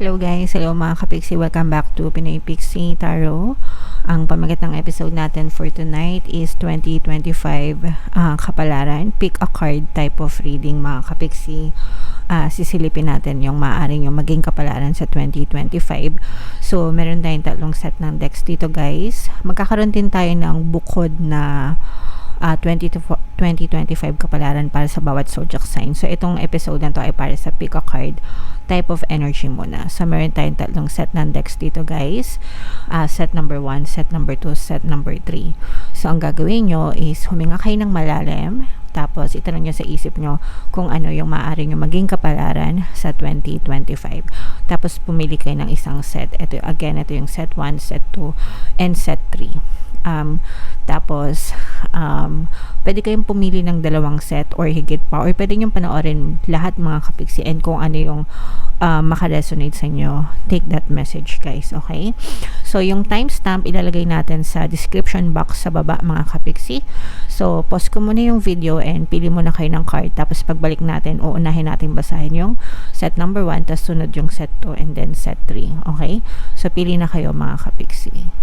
Hello guys, hello mga kapixie, welcome back to Pinoy Pixie Tarot. Ang pamagat ng episode natin for tonight is 2025 kapalaran. Pick a card type of reading mga kapixie. Sisilipin natin yung maaaring yung maging kapalaran sa 2025. So meron tayong tatlong set ng decks dito guys. Magkakaroon din tayo ng bukod na 2025 kapalaran para sa bawat zodiac sign. So itong episode na to ay para sa pick a card type of energy muna. So meron tayong tatlong set ng decks dito guys. Set number 1, set number 2, set number 3. So ang gagawin nyo is huminga kayo ng malalim. Tapos itanong nyo sa isip nyo kung ano yung maaaring yung maging kapalaran sa 2025. Tapos pumili kayo ng isang set. Ito yung set 1, set 2, and set 3. Tapos pwede kayong pumili ng dalawang set or higit pa, or pwede nyo panoorin lahat mga kapixie, and kung ano yung makaresonate sa inyo, take that message guys, okay? So yung timestamp ilalagay natin sa description box sa baba mga kapixie. So pause ko muna yung video and pili muna kayo ng card, tapos pagbalik natin uunahin natin basahin yung set number 1, tapos sunod yung set 2, and then set 3, okay? So pili na kayo mga kapixie.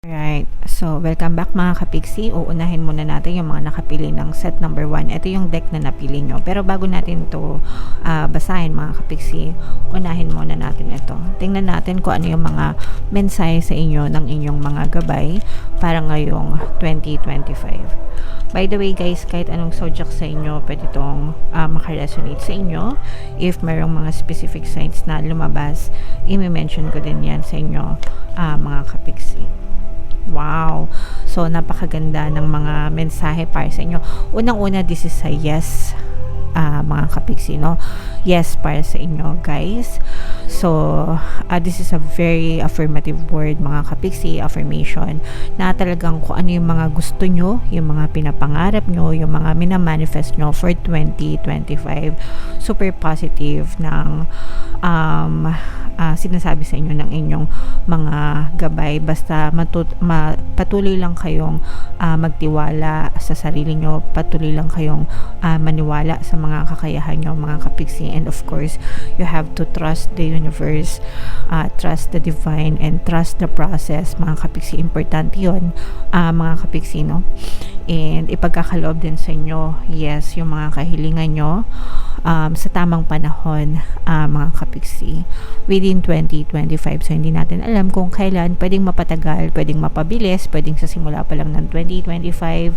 Right. So, welcome back mga kapixie. Uunahin muna natin yung mga nakapili ng set number 1. Ito yung deck na napili nyo. Pero bago natin to basahin mga kapixie, unahin muna natin ito. Tingnan natin kung ano yung mga mensahe sa inyo ng inyong mga gabay para ngayong 2025. By the way guys, kahit anong zodiac sa inyo, pwede itong makaresonate sa inyo. If mayroong mga specific signs na lumabas, i-mention ko din yan sa inyo mga kapixie. Wow! So, napakaganda ng mga mensahe para sa inyo. Unang-una, this is a yes, mga kapixie, no? Yes para sa inyo, guys. So, this is a very affirmative word, mga kapixie, affirmation, na talagang kung ano yung mga gusto nyo, yung mga pinapangarap nyo, yung mga minamanifest nyo for 2025. Super positive ng sinasabi sa inyo ng inyong mga gabay. Basta patuloy lang kayong magtiwala sa sarili nyo, patuloy lang kayong maniwala sa mga kakayahan nyo mga kapixie, and of course you have to trust the universe, trust the divine, and trust the process mga kapixie. Importante yun mga kapixie, no? And ipagkakaloob din sa inyo, yes, yung mga kahilingan nyo sa tamang panahon mga kapixie within 2025. So hindi natin alam kung kailan, pwedeng mapatagal, pwedeng mapabilis, pwedeng sa simula pa lang ng 2025,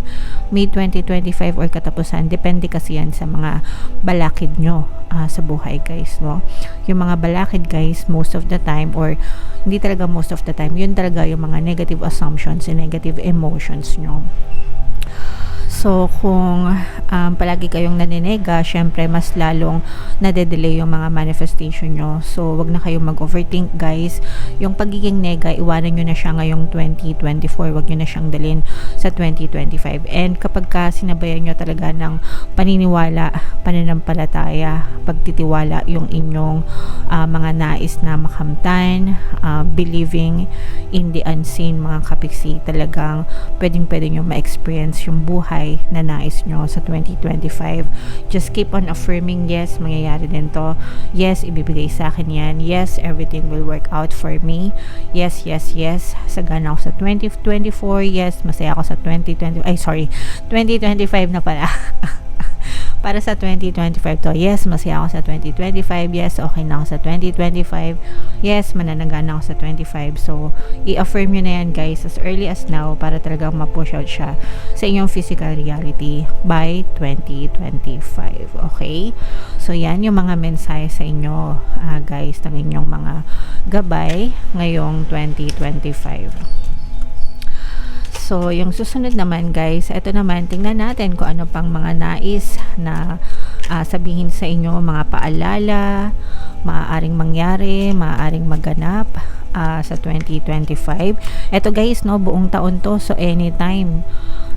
mid 2025, or katapusan. Depende kasi yan sa mga balakid nyo sa buhay guys, no? Yung mga balakid guys, most of the time, or hindi talaga most of the time, yun talaga yung mga negative assumptions and negative emotions nyo. So, kung palagi kayong naninega, syempre mas lalong nade-delay yung mga manifestation nyo. So, wag na kayong mag-overthink guys. Yung pagiging nega, iwanan nyo na siya ngayong 2024. Wag nyo na siyang dalhin sa 2025. And kapag sinabayan nyo talaga ng paniniwala, pananampalataya, pagtitiwala yung inyong mga nais na makamtan, believing in the unseen mga kapixie, talagang pwedeng-pwede nyo ma-experience yung buhay na nais nyo sa 2025. Just keep on affirming, yes, mangyayari din to. Yes, ibibigay sa akin yan. Yes, everything will work out for me. Yes, yes, yes. Sagana ako sa 2024. Yes, masaya ako sa 2025 na pala. Para sa 2025 to, yes, masaya ako sa 2025. Yes, okay na ako sa 2025. Yes, mananagana ako sa 25. So, i-affirm nyo na yan guys as early as now para talagang ma-push out siya sa inyong physical reality by 2025. Okay? So, yan yung mga mensahe sa inyo guys, ng inyong mga gabay ngayong 2025. So, yung susunod naman guys, ito naman, tingnan natin kung ano pang mga nais na sabihin sa inyo, mga paalala, maaaring mangyari, maaaring maganap sa 2025. Ito guys, no, buong taon to, so anytime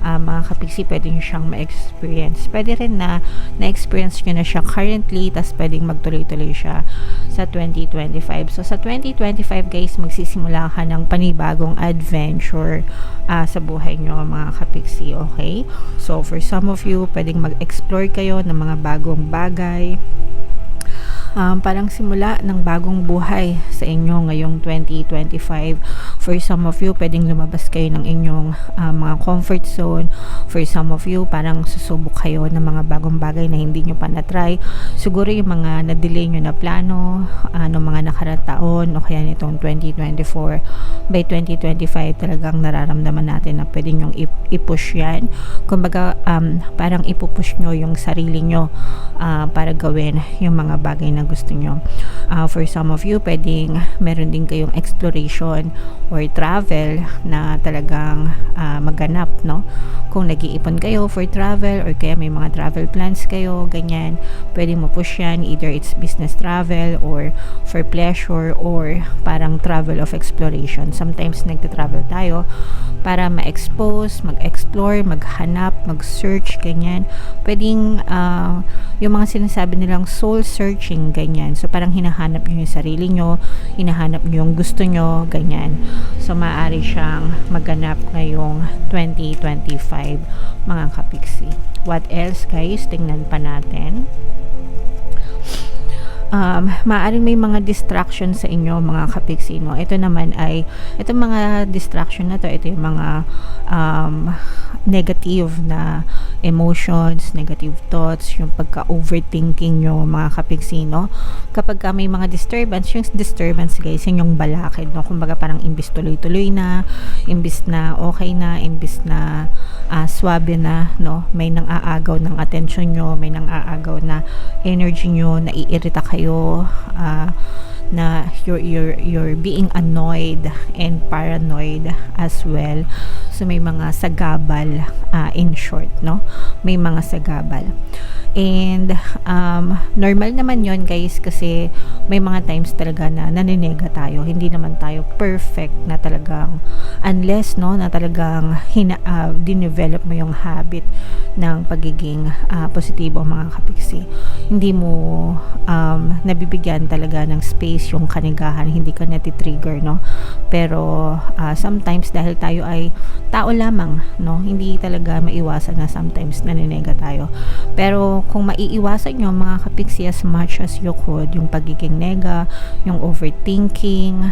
mga kapiksi, pwede nyo siyang ma-experience. Pwede rin na na-experience nyo na siya currently, tas pwedeng magtuloy-tuloy siya sa 2025. So sa 2025 guys, magsisimula ka ng panibagong adventure sa buhay nyo mga kapiksi, okay? So for some of you, pwedeng mag-explore kayo ng mga bagong bagay, parang simula ng bagong buhay sa inyo ngayong 2025. For some of you, pwedeng lumabas kayo ng inyong mga comfort zone. For some of you, parang susubok kayo ng mga bagong bagay na hindi nyo pa na-try. Siguro yung mga na-delay nyo na plano, mga nakarang taon, o kaya nitong 2024. By 2025, talagang nararamdaman natin na pwede nyong i-push yan. Kumbaga, parang ipupush nyo yung sarili nyo para gawin yung mga bagay na gusto nyo. For some of you, pwedeng meron din kayong exploration or travel na talagang maganap, no? Kung nag-iipon kayo for travel or kaya may mga travel plans kayo, ganyan, pwedeng mo push yan, either it's business travel or for pleasure or parang travel of exploration. Sometimes nagta-travel tayo para ma-expose, mag-explore, maghanap, mag-search, ganyan. Pwedeng yung mga sinasabi nilang soul searching, ganyan. So parang hinahanap nyo yung sarili nyo, hinahanap nyo yung gusto nyo, ganyan. So maaari siyang maganap ngayong 2025 mga kapiksi. What else guys? Tingnan pa natin. Maaaring may mga distraction sa inyo mga kapiksi, no? Ito naman ay, itong mga distraction na to, ito yung mga negative na emotions, negative thoughts, yung pagka-overthinking nyo mga kapiksi, no? Kapag may mga disturbance, yung disturbance guys, yun yung balakid, no? Kumbaga parang imbis tuloy-tuloy na, imbis na okay na, imbis na swabe na, no? May nang aagaw ng attention nyo, may nang aagaw na energy nyo, naiirita kayo, na you're being annoyed and paranoid as well. So may mga sagabal, in short, no? May mga sagabal. And normal naman yon guys, kasi may mga times talaga na naninega tayo. Hindi naman tayo perfect na talagang, unless no, na talagang dinevelop mo yung habit ng pagiging positibo mga kapiksi. Hindi mo nabibigyan talaga ng space yung kanigahan, hindi ka natitrigger, no? Pero sometimes dahil tayo ay tao lamang, no, hindi talaga maiwasan na sometimes naninega tayo. Pero kung maiiwasan nyo mga kapiksi as much as you could, yung pagiging nega, yung overthinking,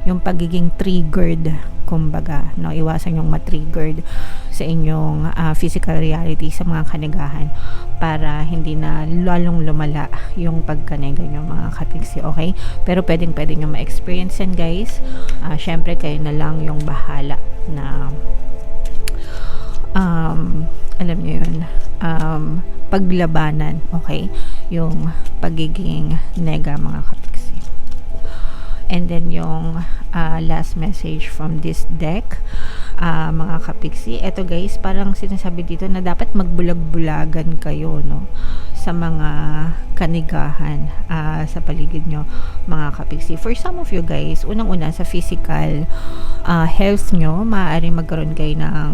yung pagiging triggered, kumbaga, no, iwasan yung matriggered sa inyong physical reality sa mga kanigahan para hindi na lalong lumala yung pagkanega nyo mga kapiksi, okay? Pero pwedeng nyo ma-experience yan guys. Syempre kayo na lang yung bahala na alam nyo yun, paglabanan, okay? Yung pagiging nega mga kapiksi. And then yung last message from this deck, mga kapiksi, eto guys, parang sinasabi dito na dapat magbulag-bulagan kayo, no, sa mga kanigahan sa paligid nyo mga kapiksi. For some of you guys, unang-una sa physical health nyo, maaaring magkaroon kayo ng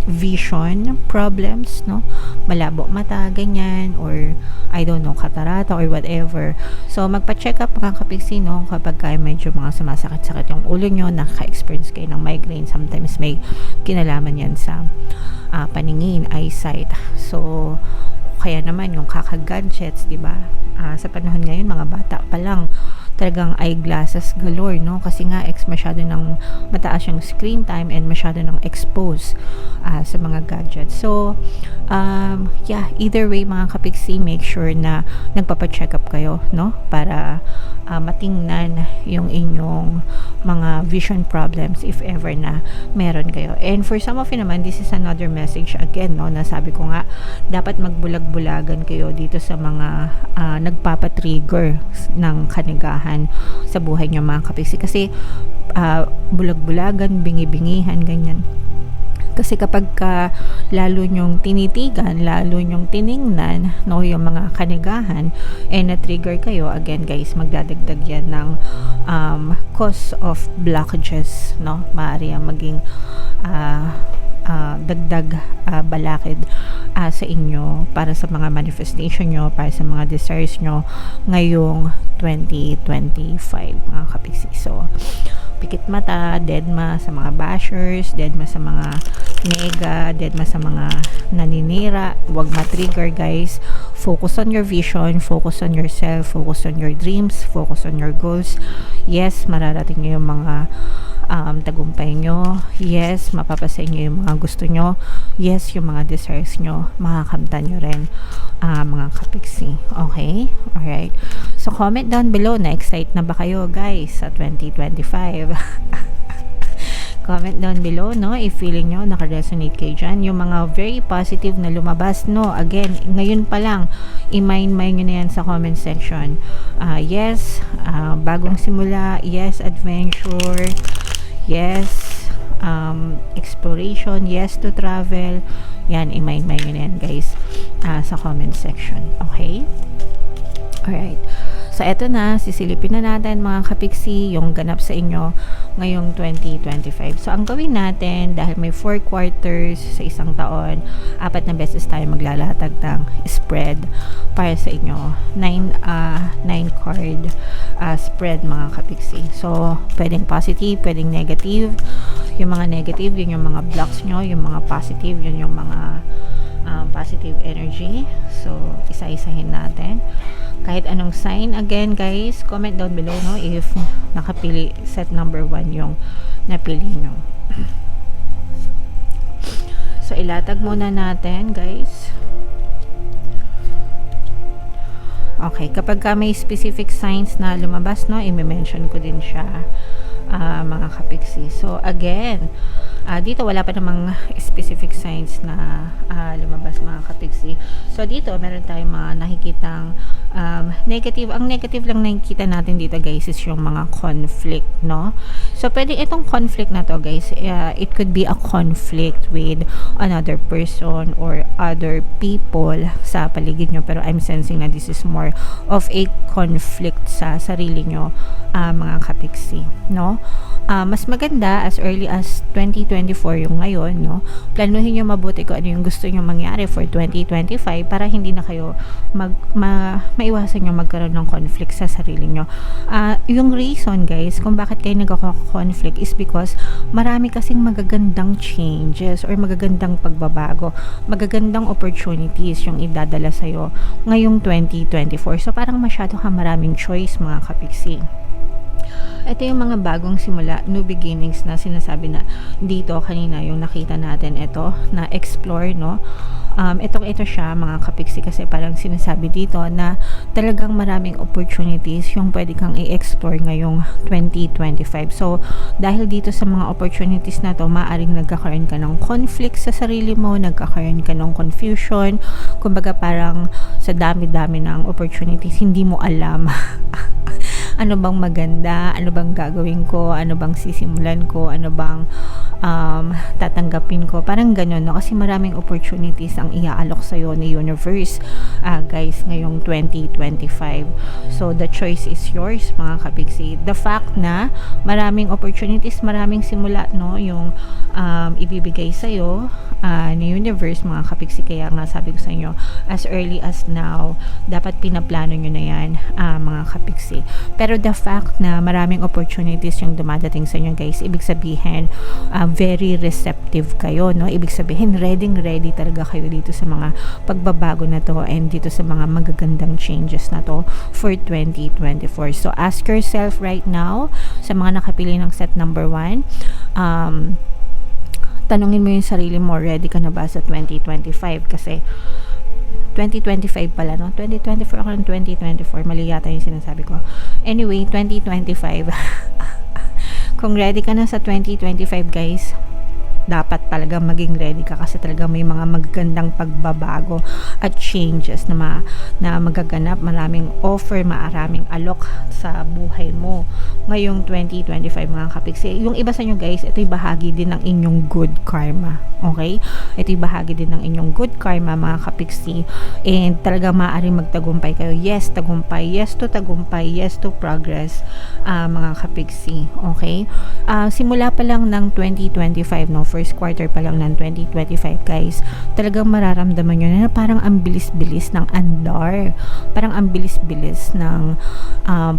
vision problems, no, malabo mata, ganyan, or I don't know, katarata or whatever. So magpa-check up mga kapiksi, no, kapag kayo medyo mga sumasakit-sakit yung ulo nyo, naka-experience kayo ng migraine, sometimes may kinalaman yan sa paningin, eyesight. So kaya naman yung kaka-gadgets, di ba? Sa panahon ngayon, mga bata pa lang talagang eyeglasses galore, no? Kasi nga masyado ng mataas yung screen time and masyado ng expose sa mga gadgets. So yeah, either way mga kapiksi, make sure na nagpapa-check up kayo, no? Para matingnan yung inyong mga vision problems if ever na meron kayo. And for some of you naman, this is another message again, no? Nasabi ko nga, dapat magbulag-bulagan kayo dito sa mga nagpapatrigger ng kanigahan sa buhay nyo mga kapiksi. Kasi bulag-bulagan, bingi-bingihan, ganyan. Kasi kapag lalo nyong tinitigan, lalo nyong tiningnan, no, yung mga kanigahan, na-trigger kayo, again guys, magdadagdag yan ng cause of blockages, no? Maaari maging dagdag balakid sa inyo para sa mga manifestation nyo, para sa mga desires nyo ngayong 2025 mga kapiksi. So pikit mata, deadma sa mga bashers, deadma sa mga nega, deadma sa mga naninira. Huwag ma-trigger guys. Focus on your vision, focus on yourself, focus on your dreams, focus on your goals. Yes, mararating nyo yung mga tagumpay nyo. Yes, mapapasa nyo yung mga gusto nyo. Yes, yung mga desires nyo, makakamtan nyo rin mga kapiksi. Okay? Alright. So, comment down below na excite na ba kayo guys sa 2025? Comment down below, no, if feeling nyo naka-resonate kayo dyan. Yung mga very positive na lumabas, no, again, ngayon pa lang, i-mind nyo na yan sa comment section. Yes, bagong simula. Yes, adventure. Yes, exploration. Yes, to travel. Yan, i-mind nyo na yan, guys, sa comment section. Okay? Alright. So, eto na, sisilipin na natin mga kapiksi yung ganap sa inyo ngayong 2025. So, ang gawin natin, dahil may 4 quarters sa isang taon, 4 na beses tayo maglalatag ng spread para sa inyo. 9 card spread mga kapiksi. So, pwedeng positive, pwedeng negative. Yung mga negative, yun yung mga blocks nyo. Yung mga positive, yun yung mga positive energy. So, isa-isahin natin. Kahit anong sign, again guys, comment down below, no, if nakapili set number 1 yung napili nyo. So, ilatag muna natin guys. Okay, kapag may specific signs na lumabas, no, i-mention ko din siya mga kapiksi. So, again, dito wala pa namang specific signs na lumabas mga kapiksi. So, dito meron tayong mga nakikitang negative. Ang negative lang nakikita natin dito guys is yung mga conflict, no? So, pwede itong conflict na to guys, it could be a conflict with another person or other people sa paligid nyo. Pero I'm sensing na this is more of a conflict sa sarili nyo mga kapiksi, no? Mas maganda as early as 2024 yung ngayon, no? Planuhin nyo mabuti kung ano yung gusto nyo mangyari for 2025 para hindi na kayo maiwasan nyo magkaroon ng conflict sa sarili nyo. Yung reason guys kung bakit kayo nagkaka-conflict is because marami kasing magagandang changes or magagandang pagbabago, magagandang opportunities yung idadala sa'yo ngayong 2024. So parang masyado ka maraming choice mga kapiksi. Ito yung mga bagong simula, new beginnings na sinasabi na dito kanina yung nakita natin ito na explore, no? Ito siya mga kapiksi kasi parang sinasabi dito na talagang maraming opportunities yung pwede kang i-explore ngayong 2025. So, dahil dito sa mga opportunities na to, maaring nagkakaroon ka ng conflict sa sarili mo, nagkakaroon ka ng confusion, kumbaga parang sa dami-dami ng opportunities, hindi mo alam ano bang maganda, ano bang gagawin ko, ano bang sisimulan ko, ano bang tatanggapin ko. Parang ganun, no? Kasi maraming opportunities ang iaalok sa'yo ni universe, guys, ngayong 2025. So, the choice is yours, mga kapiksi. The fact na maraming opportunities, maraming simula, no? Yung ibibigay sa'yo ni universe, mga kapiksi. Kaya nga sabi ko sa inyo, as early as now, dapat pinaplano nyo na yan, mga kapiksi. Pero the fact na maraming opportunities yung dumadating sa inyo, guys, ibig sabihin, very receptive kayo, no? Ibig sabihin, ready talaga kayo dito sa mga pagbabago na to and dito sa mga magagandang changes na to for 2024. So, ask yourself right now, sa mga nakapili ng set number 1, tanungin mo yung sarili mo, ready ka na ba sa 2025? Kasi 2025 pala, no? 2024 ako ng 2024. Mali yata yung sinasabi ko. Anyway, 2025. Kung ready ka na sa 2025, guys, dapat talaga maging ready ka kasi talaga may mga magagandang pagbabago at changes na magaganap. Maraming offer, maraming alok sa buhay mo ngayong 2025, mga kapiksi. Yung iba sa inyo, guys, ito'y bahagi din ng inyong good karma. Okay? Ito'y bahagi din ng inyong good karma, mga kapiksi. And talaga maaaring magtagumpay kayo. Yes, tagumpay. Yes to tagumpay. Yes to progress, mga kapiksi. Okay? Simula pa lang ng 2025, no? first quarter pa lang ng 2025 guys, talagang mararamdaman nyo na parang ang bilis-bilis ng andar. Parang ang bilis-bilis ng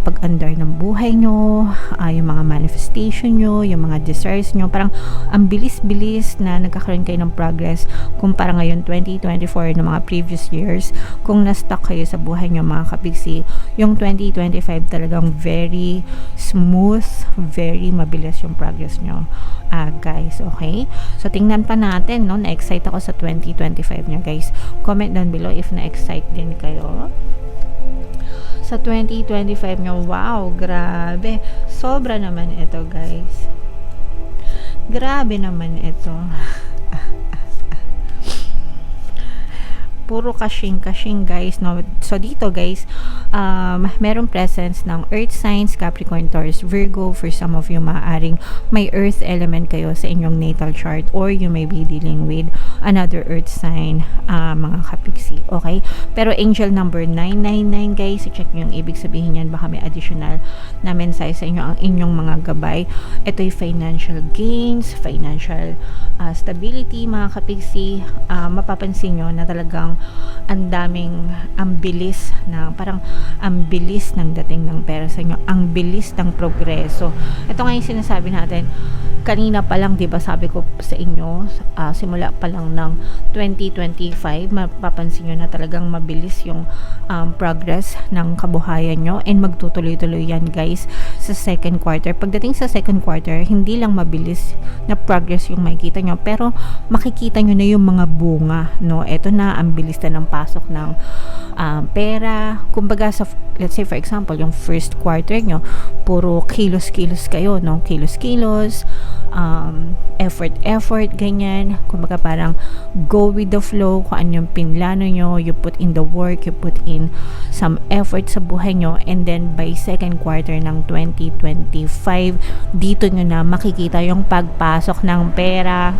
pag-andar ng buhay nyo, yung mga manifestation nyo, yung mga desires nyo. Parang ang bilis-bilis na nagkakaroon kayo ng progress kumpara ngayon 2024 ng mga previous years. Kung na-stuck kayo sa buhay nyo mga kapigsi, yung 2025 talagang very smooth, very mabilis yung progress nyo. Guys, okay? So, tingnan pa natin, no? Na-excite ako sa 2025 nyo, guys. Comment down below if na-excite din kayo sa 2025 nyo. Wow, grabe. Sobra naman ito, guys. Grabe naman ito. Puro kashing guys, no? So dito guys, merong presence ng earth signs, Capricorn, Taurus, Virgo. For some of you, maaaring may earth element kayo sa inyong natal chart, or you may be dealing with another earth sign, mga kapigsi, okay? Pero angel number 999 guys, i-check nyo yung ibig sabihin yan, baka may additional na mensahe sa inyo ang inyong mga gabay. Ito'y financial gains, financial stability mga kapigsi. Mapapansin nyo na talagang ang daming, ang bilis na, parang ang bilis ng dating ng pera sa inyo, ang bilis ng progreso. Ito nga yung sinasabi natin kanina pa lang, 'di ba, sabi ko sa inyo, simula pa lang ng 2025, mapapansin nyo na talagang mabilis yung progress ng kabuhayan nyo, and magtutuloy-tuloy yan guys sa second quarter. Pagdating sa second quarter, hindi lang mabilis na progress yung makikita nyo, pero makikita nyo na yung mga bunga, no? Ito na, ang bilis na ng pasok ng pera. Kumbaga sa, let's say for example, yung first quarter nyo, puro kilos-kilos kayo, no? Kilos-kilos, effort, ganyan. Kumbaga parang go with the flow, kung ano yung pinlano nyo, you put in the work, you put in some effort sa buhay nyo, and then by second quarter ng 2025, dito nyo na makikita yung pagpasok ng pera,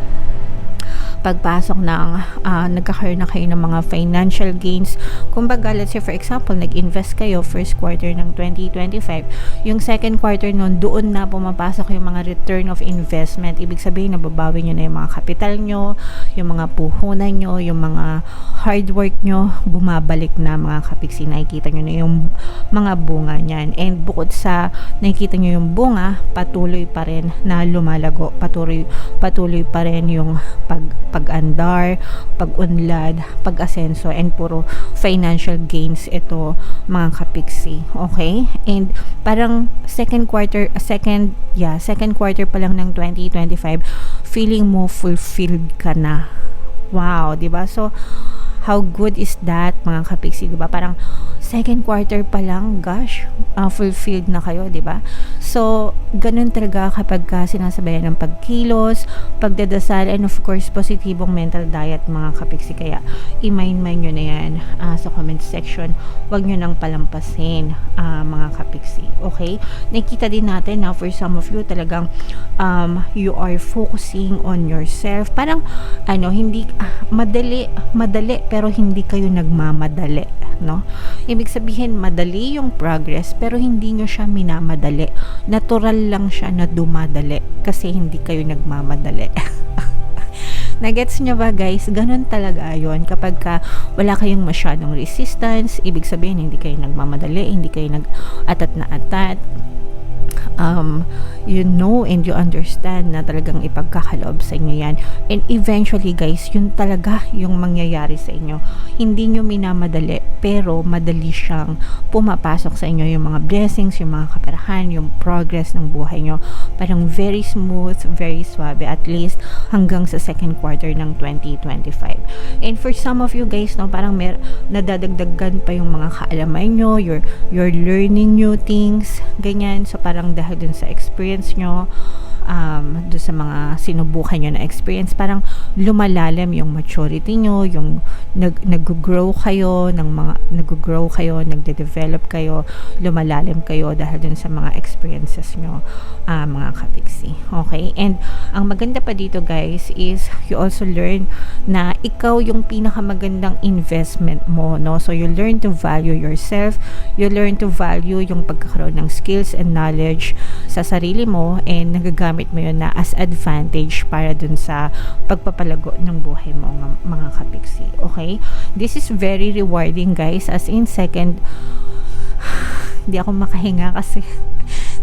pagpasok ng nagkakaroon na kayo ng mga financial gains. Kumbaga, let's say for example, nag-invest kayo first quarter ng 2025, yung second quarter nun, doon na pumapasok yung mga return of investment. Ibig sabihin, nababawi nyo na yung mga kapital nyo, yung mga puhunan nyo, yung mga hard work nyo, bumabalik na mga kapigsi. Nakikita nyo na yung mga bunga nyan, and bukod sa nakikita nyo yung bunga, patuloy pa rin na lumalago, patuloy pa rin yung pag-andar, pag-unlad, pag-asenso, and puro financial gains ito mga kapigsi, okay? And parang second quarter pa lang ng 2025, feeling mo fulfilled ka na. Wow, 'di ba? So how good is that mga kapigsi, 'di ba? Parang second quarter pa lang, gosh, fulfilled na kayo, 'di ba? So ganun talaga kapag sinasabayan ng pagkilos, pagdadasal, and of course positibong mental diet mga kapigsi. Kaya i-mind nyo na yan sa comment section. Huwag nyo nang palampasin mga kapigsi, okay? Nakikita din natin na for some of you talagang you are focusing on yourself. Parang hindi madali pero hindi kayo nagmamadali, no? Ibig sabihin, madali yung progress pero hindi nyo siya minamadali. Natural lang siya na dumadali kasi hindi kayo nagmamadali. Nagets nyo ba guys? Ganun talaga yon. Kapag wala kayong masyadong resistance, ibig sabihin hindi kayo nagmamadali, hindi kayo nag-atat na atat. You know and you understand na talagang ipagkakaloob sa inyo yan, and eventually guys, yun talaga yung mangyayari sa inyo. Hindi nyo minamadali pero madali siyang pumapasok sa inyo, yung mga blessings, yung mga kaperahan, yung progress ng buhay nyo. Parang very smooth, very suave, at least hanggang sa second quarter ng 2025. And for some of you guys, no, parang nadadagdagan pa yung mga kaalaman nyo, you're learning new things, ganyan. So parang dahil dun sa experience nyo, doon sa mga sinubukan nyo na experience, parang lumalalim yung maturity nyo, yung nag-grow kayo, nagde-develop kayo, lumalalim kayo dahil dun sa mga experiences nyo, mga kapigsi. Okay? And ang maganda pa dito guys is you also learn na ikaw yung pinakamagandang investment mo, no? So you learn to value yourself, you learn to value yung pagkakaroon ng skills and knowledge sa sarili mo, and nagagamit magagamit mo yun na as advantage para dun sa pagpapalago ng buhay mo mga kapiksi. Okay? This is very rewarding guys, as in second hindi ako makahinga kasi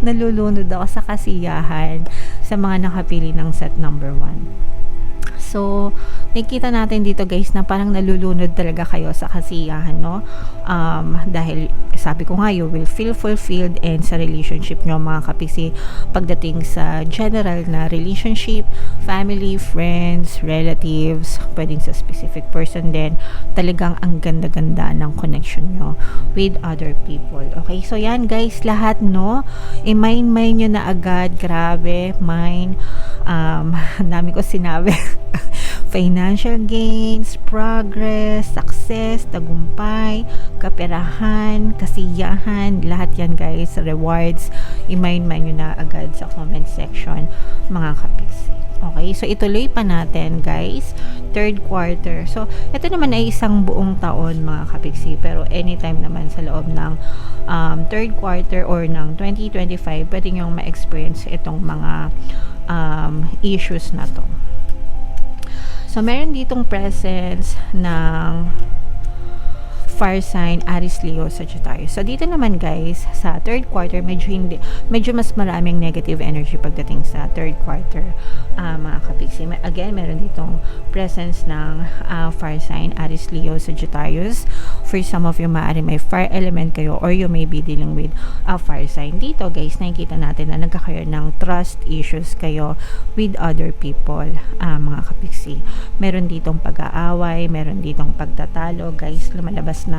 nalulunod ako sa kasiyahan sa mga nakapili ng set number 1. So, nakikita natin dito guys na parang nalulunod talaga kayo sa kasiyahan, no? Dahil sabi ko nga, you will feel fulfilled and sa relationship nyo mga kapiksi, pagdating sa general na relationship, family, friends, relatives, pwedeng sa specific person din, talagang ang ganda-ganda ng connection nyo with other people. Okay, so yan guys, lahat no, i-mind nyo na agad, grabe, mind, dami ko sinabi. Financial gains, progress, success, tagumpay, kaperahan, kasiyahan, lahat yan guys, rewards, i-mind nyo na agad sa comment section mga kapiksi. Okay, so ituloy pa natin guys, third quarter. So, ito naman ay isang buong taon mga kapiksi, pero anytime naman sa loob ng third quarter or ng 2025, pwede nyo ma-experience itong mga issues na to. So, meron ditong presence ng fire sign, Aries, Leo, Sagittarius. So, dito naman guys, sa third quarter, medyo mas maraming negative energy pagdating sa third quarter, mga kapiksi. Again, meron ditong presence ng fire sign, Aries, Leo, Sagittarius. For some of you, maaari may fire element kayo or you may be dealing with a fire sign. Dito guys, nakikita natin na nagkakaroon ng trust issues kayo with other people, mga kapiksi. Meron ditong pag-aaway, meron ditong pagtatalo. Guys, lumalabas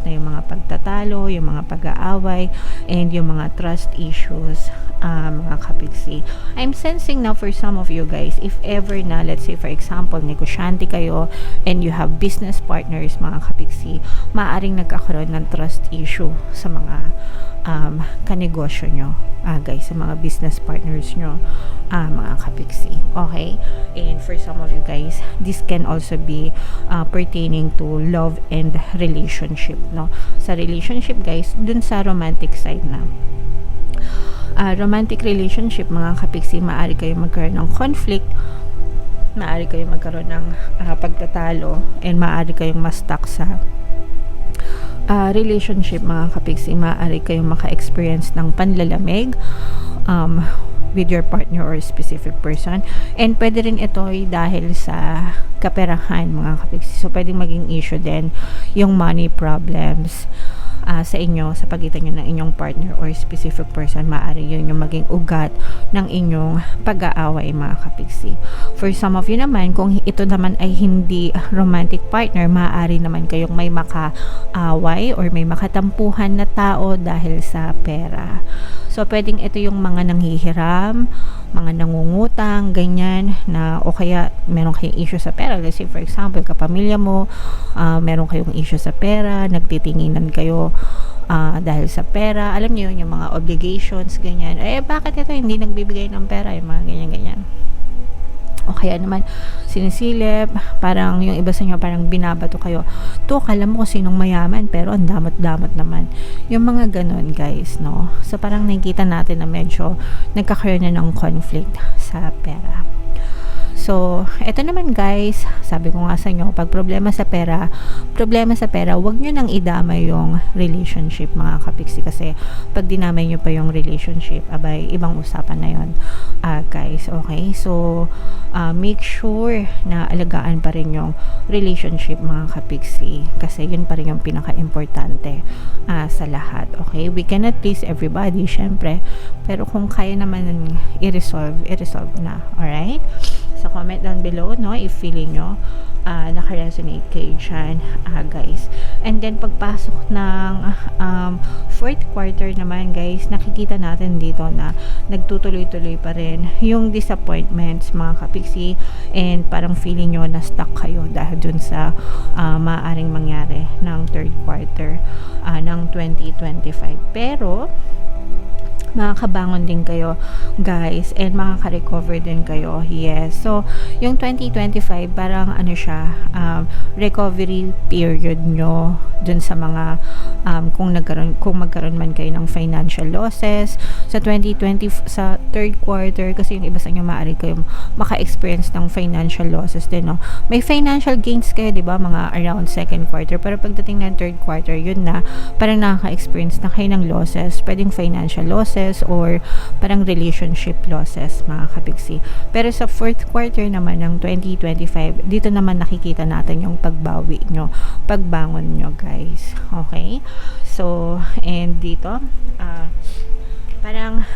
na yung mga pagtatalo, yung mga pag-aaway, and yung mga trust issues, mga kapiksi. I'm sensing now for some of you guys, if ever na, let's say for example, negosyante kayo and you have business partners, mga kapiksi, maaaring nagkakaroon ng trust issue sa mga kanegosyo nyo, guys, sa mga business partners nyo, mga kapiksi. Okay? And for some of you guys, this can also be pertaining to love and relationship, no? Sa relationship guys, dun sa romantic side na. Romantic relationship, mga kapiksi, maaari kayo magkaroon ng conflict, maaari kayo magkaroon ng pagtatalo, and maaari kayong ma-stuck sa relationship, mga kapiksi. Maaari kayong maka-experience ng panlalamig with your partner or specific person, and pwede rin ito dahil sa kaperahan, mga kapiksi. So pwedeng maging issue din yung money problems sa inyo, sa pagitan nyo ng inyong partner or specific person. Maaari yun yung maging ugat ng inyong pag-aaway, mga kapiksi. For some of you naman, kung ito naman ay hindi romantic partner, maaari naman kayong may makaaway or may makatampuhan na tao dahil sa pera. So, pwedeng ito yung mga nanghihiram, mga nangungutang, ganyan, na o kaya meron kayong issue sa pera. Let's say, for example, kapamilya mo, meron kayong issue sa pera, nagtitinginan kayo dahil sa pera. Alam niyo yun, yung mga obligations, ganyan. Bakit ito hindi nagbibigay ng pera? Yung mga ganyan-ganyan. O kaya naman, sinisilip, parang yung iba sa inyo, parang binabato kayo. Kala mo kung sinong mayaman, pero ang damot-damot naman. Yung mga ganun, guys, no? So, parang nakikita natin na medyo nagkakaroon na ng conflict sa pera. So, eto naman guys, sabi ko nga sa inyo, pag problema sa pera, wag nyo nang idamay yung relationship, mga kapiksi, kasi pag dinamay nyo pa yung relationship, abay, ibang usapan na yun, guys, okay? So, make sure na alagaan pa rin yung relationship, mga kapiksi, kasi yun pa rin yung pinaka-importante sa lahat, okay? We cannot please everybody, syempre, pero kung kaya naman i-resolve na, alright? So, comment down below, no, if feeling nyo naka-resonate kayo dyan, guys. And then, pagpasok ng fourth quarter naman, guys, nakikita natin dito na nagtutuloy-tuloy pa rin yung disappointments, mga kapiksi, and parang feeling nyo na stuck kayo dahil dun sa maaaring mangyari ng third quarter ng 2025. Pero, makakabangon din kayo guys, and makaka-recover din kayo. Yes, so yung 2025 parang ano siya, recovery period nyo dun sa mga kung magkaroon man kayo ng financial losses sa 2020 sa third quarter, kasi yung iba sa inyo maaari kayo maka-experience ng financial losses din, no? May financial gains kayo, di ba, mga around second quarter, pero pagdating ng third quarter, yun na parang nakaka-experience na kayo ng losses, pwedeng financial losses or parang relationship losses, mga kapigsi. Pero sa fourth quarter naman ng 2025, dito naman nakikita natin yung pagbawi nyo, pagbangon nyo guys. Okay? So, and dito, parang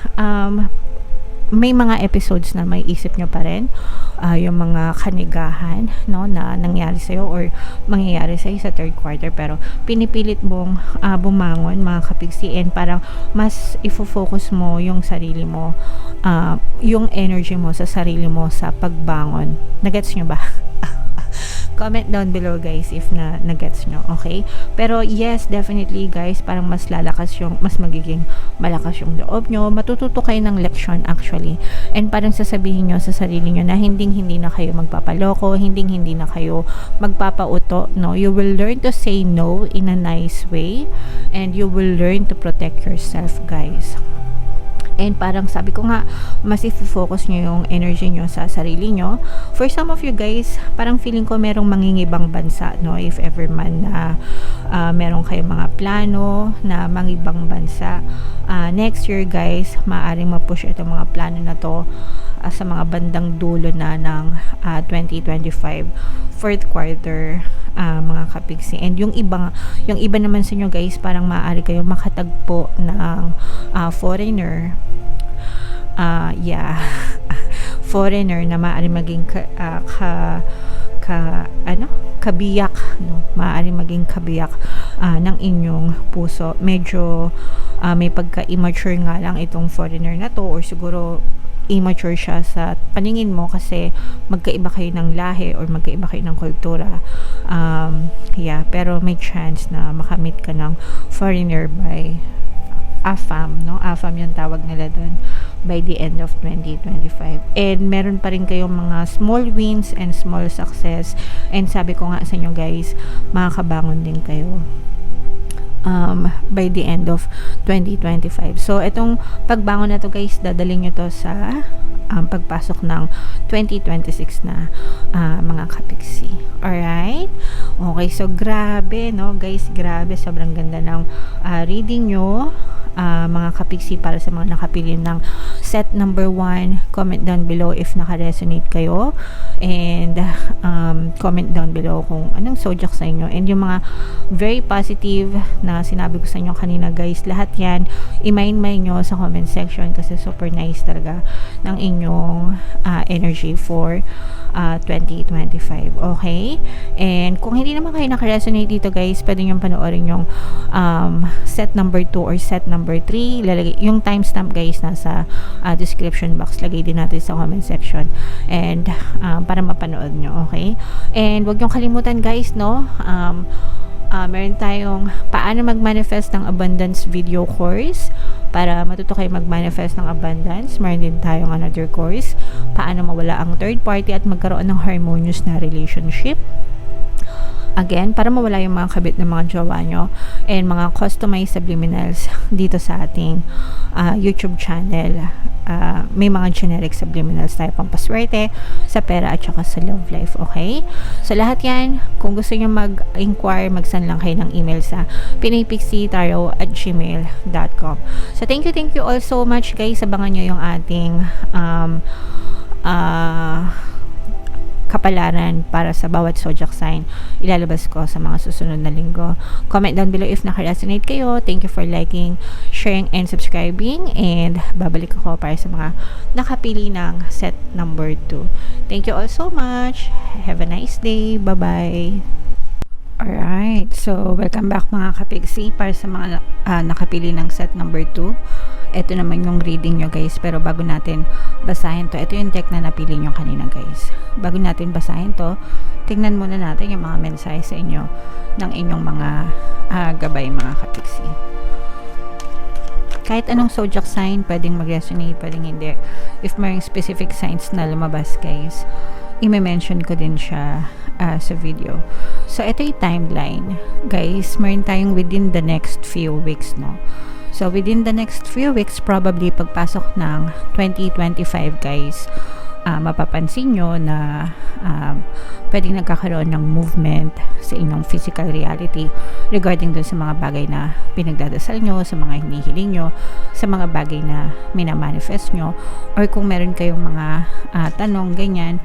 may mga episodes na may isip nyo pa rin, yung mga kanigahan, no, na nangyari sa'yo or mangyayari sa'yo sa third quarter, pero pinipilit mong bumangon, mga kapigsi, and parang mas ifo-focus mo yung sarili mo, yung energy mo sa sarili mo sa pagbangon. Nagets nyo ba? Comment down below guys if na-gets nyo, okay? Pero yes, definitely guys, parang mas magiging malakas yung loob nyo, matututo kayo ng leksyon actually, and parang sasabihin nyo sa sarili nyo na hindi na kayo magpapaloko, hindi na kayo magpapauto, no? You will learn to say no in a nice way, and you will learn to protect yourself guys. And parang sabi ko nga, mas i-focus nyo yung energy nyo sa sarili nyo. For some of you guys, parang feeling ko merong mangingibang bansa, no? If ever man na meron kayong mga plano na mangibang bansa, next year guys, maaaring ma-push itong mga plano na to sa mga bandang dulo na ng 2025 fourth quarter, mga kapigsi. And yung iba naman sa inyo guys, parang maaari kayo makatagpo ng foreigner, foreigner na maaari maging kabiyak, no? Maaari maging kabiyak ng inyong puso. Medyo may pagka-immature nga lang itong foreigner na to, or siguro immature siya sa paningin mo kasi magkaiba kayo ng lahi or magkaiba kayo ng kultura. Pero may chance na makamit ka ng foreigner by AFAM, no? AFAM yung tawag nila doon, by the end of 2025. And meron pa rin kayong mga small wins and small success, and sabi ko nga sa inyo guys, makakabangon din kayo by the end of 2025. So, itong pagbangon na to guys, dadaling nyo to sa pagpasok ng 2026 na mga kapiksi. Alright? Okay, so grabe, no guys, grabe, sobrang ganda ng reading nyo, mga kapiksi, para sa mga nakapili ng set number 1. Comment down below if naka-resonate kayo, and comment down below kung anong zodiac sa inyo, and yung mga very positive na sinabi ko sa inyo kanina guys, lahat yan i-mind nyo sa comment section, kasi super nice talaga ng inyong energy for 2025. Okay? And kung hindi naman kayo naka-resonate dito guys, pwede nyo panoorin yung set number 2 or set number 3. Lalagay yung timestamp guys nasa description box, lagay din natin sa comment section, and para mapanood nyo. Okay? And wag nyo kalimutan guys, no, meron tayong paano mag-manifest ng abundance video course. Para matuto kayo mag-manifest ng abundance, meron din tayong another course, paano mawala ang third party at magkaroon ng harmonious na relationship. Again, para mawala yung mga kabit ng mga jowa nyo, and mga customized subliminals dito sa ating YouTube channel. May mga generic subliminals tayo pampaswerte sa pera at saka sa love life. Okay? So, lahat yan, kung gusto nyo mag-inquire, mag-send lang kayo ng email sa pinaypixietarot@gmail.com. So, thank you all so much guys. Abangan nyo yung ating kapalaran para sa bawat zodiac sign, ilalabas ko sa mga susunod na linggo. Comment down below if naka-resonate kayo. Thank you for liking, sharing, and subscribing, and babalik ako para sa mga nakapili ng set number 2. Thank you all so much. Have a nice day. Bye-bye. Alright, so welcome back mga kapigsi, para sa mga nakapili ng set number 2. Ito naman yung reading nyo guys, pero bago natin basahin to, ito yung deck na napili nyo kanina guys. Bago natin basahin to, tingnan muna natin yung mga mensahe sa inyo ng inyong mga gabay mga kapigsi. Kahit anong zodiac sign, pwedeng mag-resonate, pwedeng hindi. If mayroong specific signs na lumabas, guys, i-mention ko din siya sa video. So, ito yung timeline. Guys, meron tayong within the next few weeks, no? So, within the next few weeks, probably pagpasok ng 2025, guys, mapapansin nyo na pwedeng nagkakaroon ng movement sa inyong physical reality regarding dun sa mga bagay na pinagdadasal nyo, sa mga hinihiling nyo, sa mga bagay na minamanifest nyo, or kung meron kayong mga tanong, ganyan,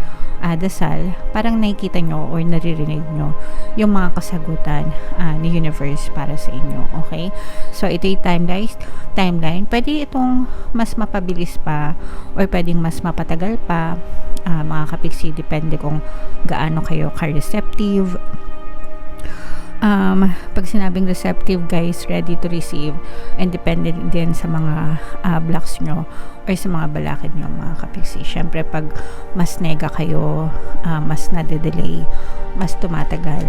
dasal, parang nakikita nyo or naririnig nyo yung mga kasagutan ni universe para sa inyo. Okay? So, ito yung timeline. Pwede itong mas mapabilis pa or pwedeng mas mapatagal pa, mga kapiksi, depende kung gaano kayo ka-receptive. Pag sinabing receptive, guys, ready to receive, and dependent din sa mga blocks nyo or sa mga balakid nyo, mga kapiksi. Syempre, pag mas nega kayo, mas nade-delay, mas tumatagal,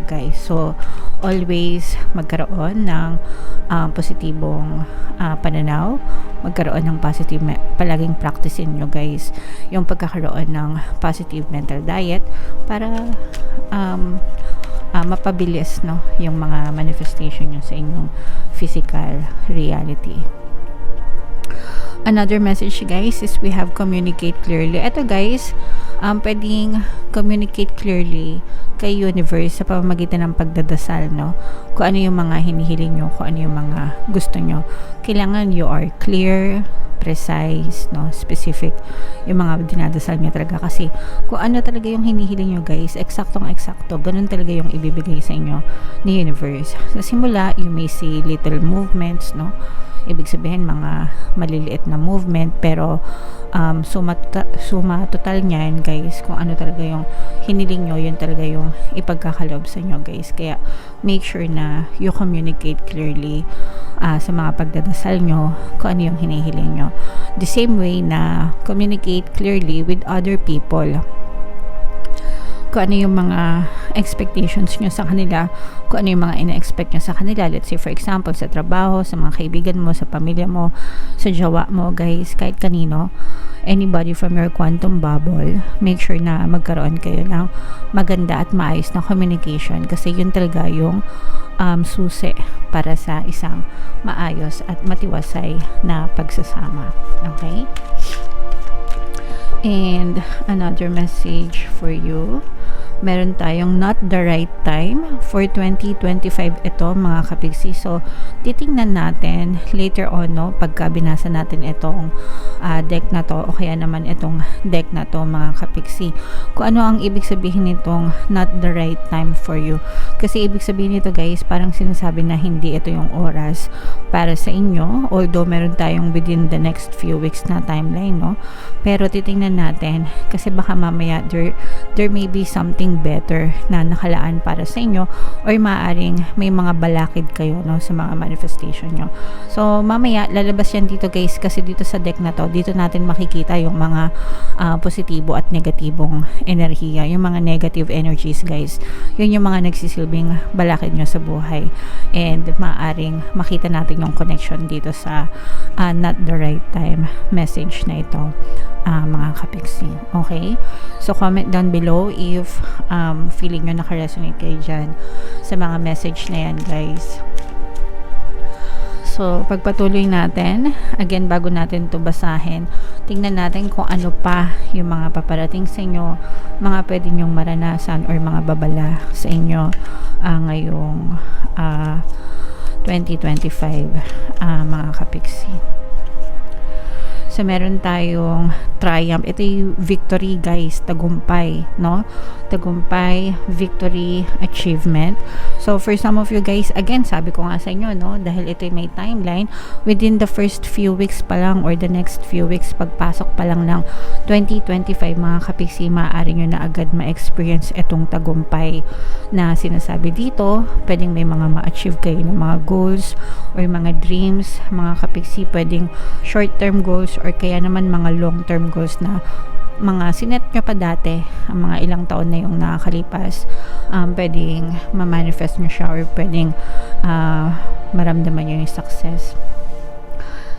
guys. So, always magkaroon ng positibong pananaw, magkaroon ng positive, palaging practicein nyo, guys, yung pagkakaroon ng positive mental diet para mapabilis, no, yung mga manifestation nyo sa inyong physical reality. Another message, guys, is we have communicate clearly. Ito, guys, pwedeng communicate clearly kay universe sa pamamagitan ng pagdadasal, no? Kung ano yung mga hinihiling nyo, kung ano yung mga gusto nyo. Kailangan you are clear, precise, no, specific yung mga dinadasal nyo talaga, kasi kung ano talaga yung hinihiling nyo, guys, eksaktong-eksakto, ganun talaga yung ibibigay sa inyo ni universe. Sa simula, you may see little movements, no, ibig sabihin mga maliliit na movement, pero suma total niyan, guys, kung ano talaga yung hiniling nyo, yun talaga yung ipagkakaloob sa inyo, guys. Kaya make sure na you communicate clearly sa mga pagdadasal nyo kung ano yung hinihiling nyo. The same way na communicate clearly with other people kung ano yung mga expectations nyo sa kanila, kung ano yung mga ina-expect nyo sa kanila. Let's say, for example, sa trabaho, sa mga kaibigan mo, sa pamilya mo, sa jowa mo, guys, kahit kanino, anybody from your quantum bubble, make sure na magkaroon kayo ng maganda at maayos na communication, kasi yun talaga yung susi para sa isang maayos at matiwasay na pagsasama. Okay? And another message for you, meron tayong not the right time for 2025 ito, mga kapiksi. So, titingnan natin later on, no, pagka binasa natin itong deck na to, o kaya naman itong deck na to, mga kapiksi, kung ano ang ibig sabihin nitong not the right time for you. Kasi ibig sabihin nito, guys, parang sinasabi na hindi ito yung oras para sa inyo, although meron tayong within the next few weeks na timeline, no, pero titingnan natin, kasi baka mamaya there may be something better na nakalaan para sa inyo, or maaaring may mga balakid kayo, no, sa mga manifestation nyo. So mamaya lalabas yan dito, guys, kasi dito sa deck na to, dito natin makikita yung mga positibo at negatibong enerhiya, yung mga negative energies, guys. Yun yung mga nagsisilbing balakid nyo sa buhay, and maaaring makita natin yung connection dito sa not the right time message na ito, mga kapiksi. Okay? So comment down below if feeling nyo nakaresonate kayo dyan sa mga message na yan, guys. So, pagpatuloy natin, again, bago natin to basahin, tingnan natin kung ano pa yung mga paparating sa inyo, mga pwede nyong maranasan or mga babala sa inyo ngayong 2025, mga kapiksi. So, meron tayong triumph. Ito yung victory, guys. Tagumpay, no? Tagumpay, victory, achievement. So, for some of you guys, again, sabi ko nga sa inyo, no? Dahil ito yung may timeline, within the first few weeks pa lang, or the next few weeks, pagpasok pa lang ng 2025, mga kapiksi, maaari nyo na agad ma-experience itong tagumpay na sinasabi dito. Pwedeng may mga ma-achieve kayo ng mga goals or mga dreams, mga kapiksi. Pwedeng short-term goals or kaya naman mga long-term goals na mga sinet nyo pa dati, ang mga ilang taon na yung nakakalipas, pwedeng ma-manifest nyo siya, or pwedeng maramdaman nyo yung success.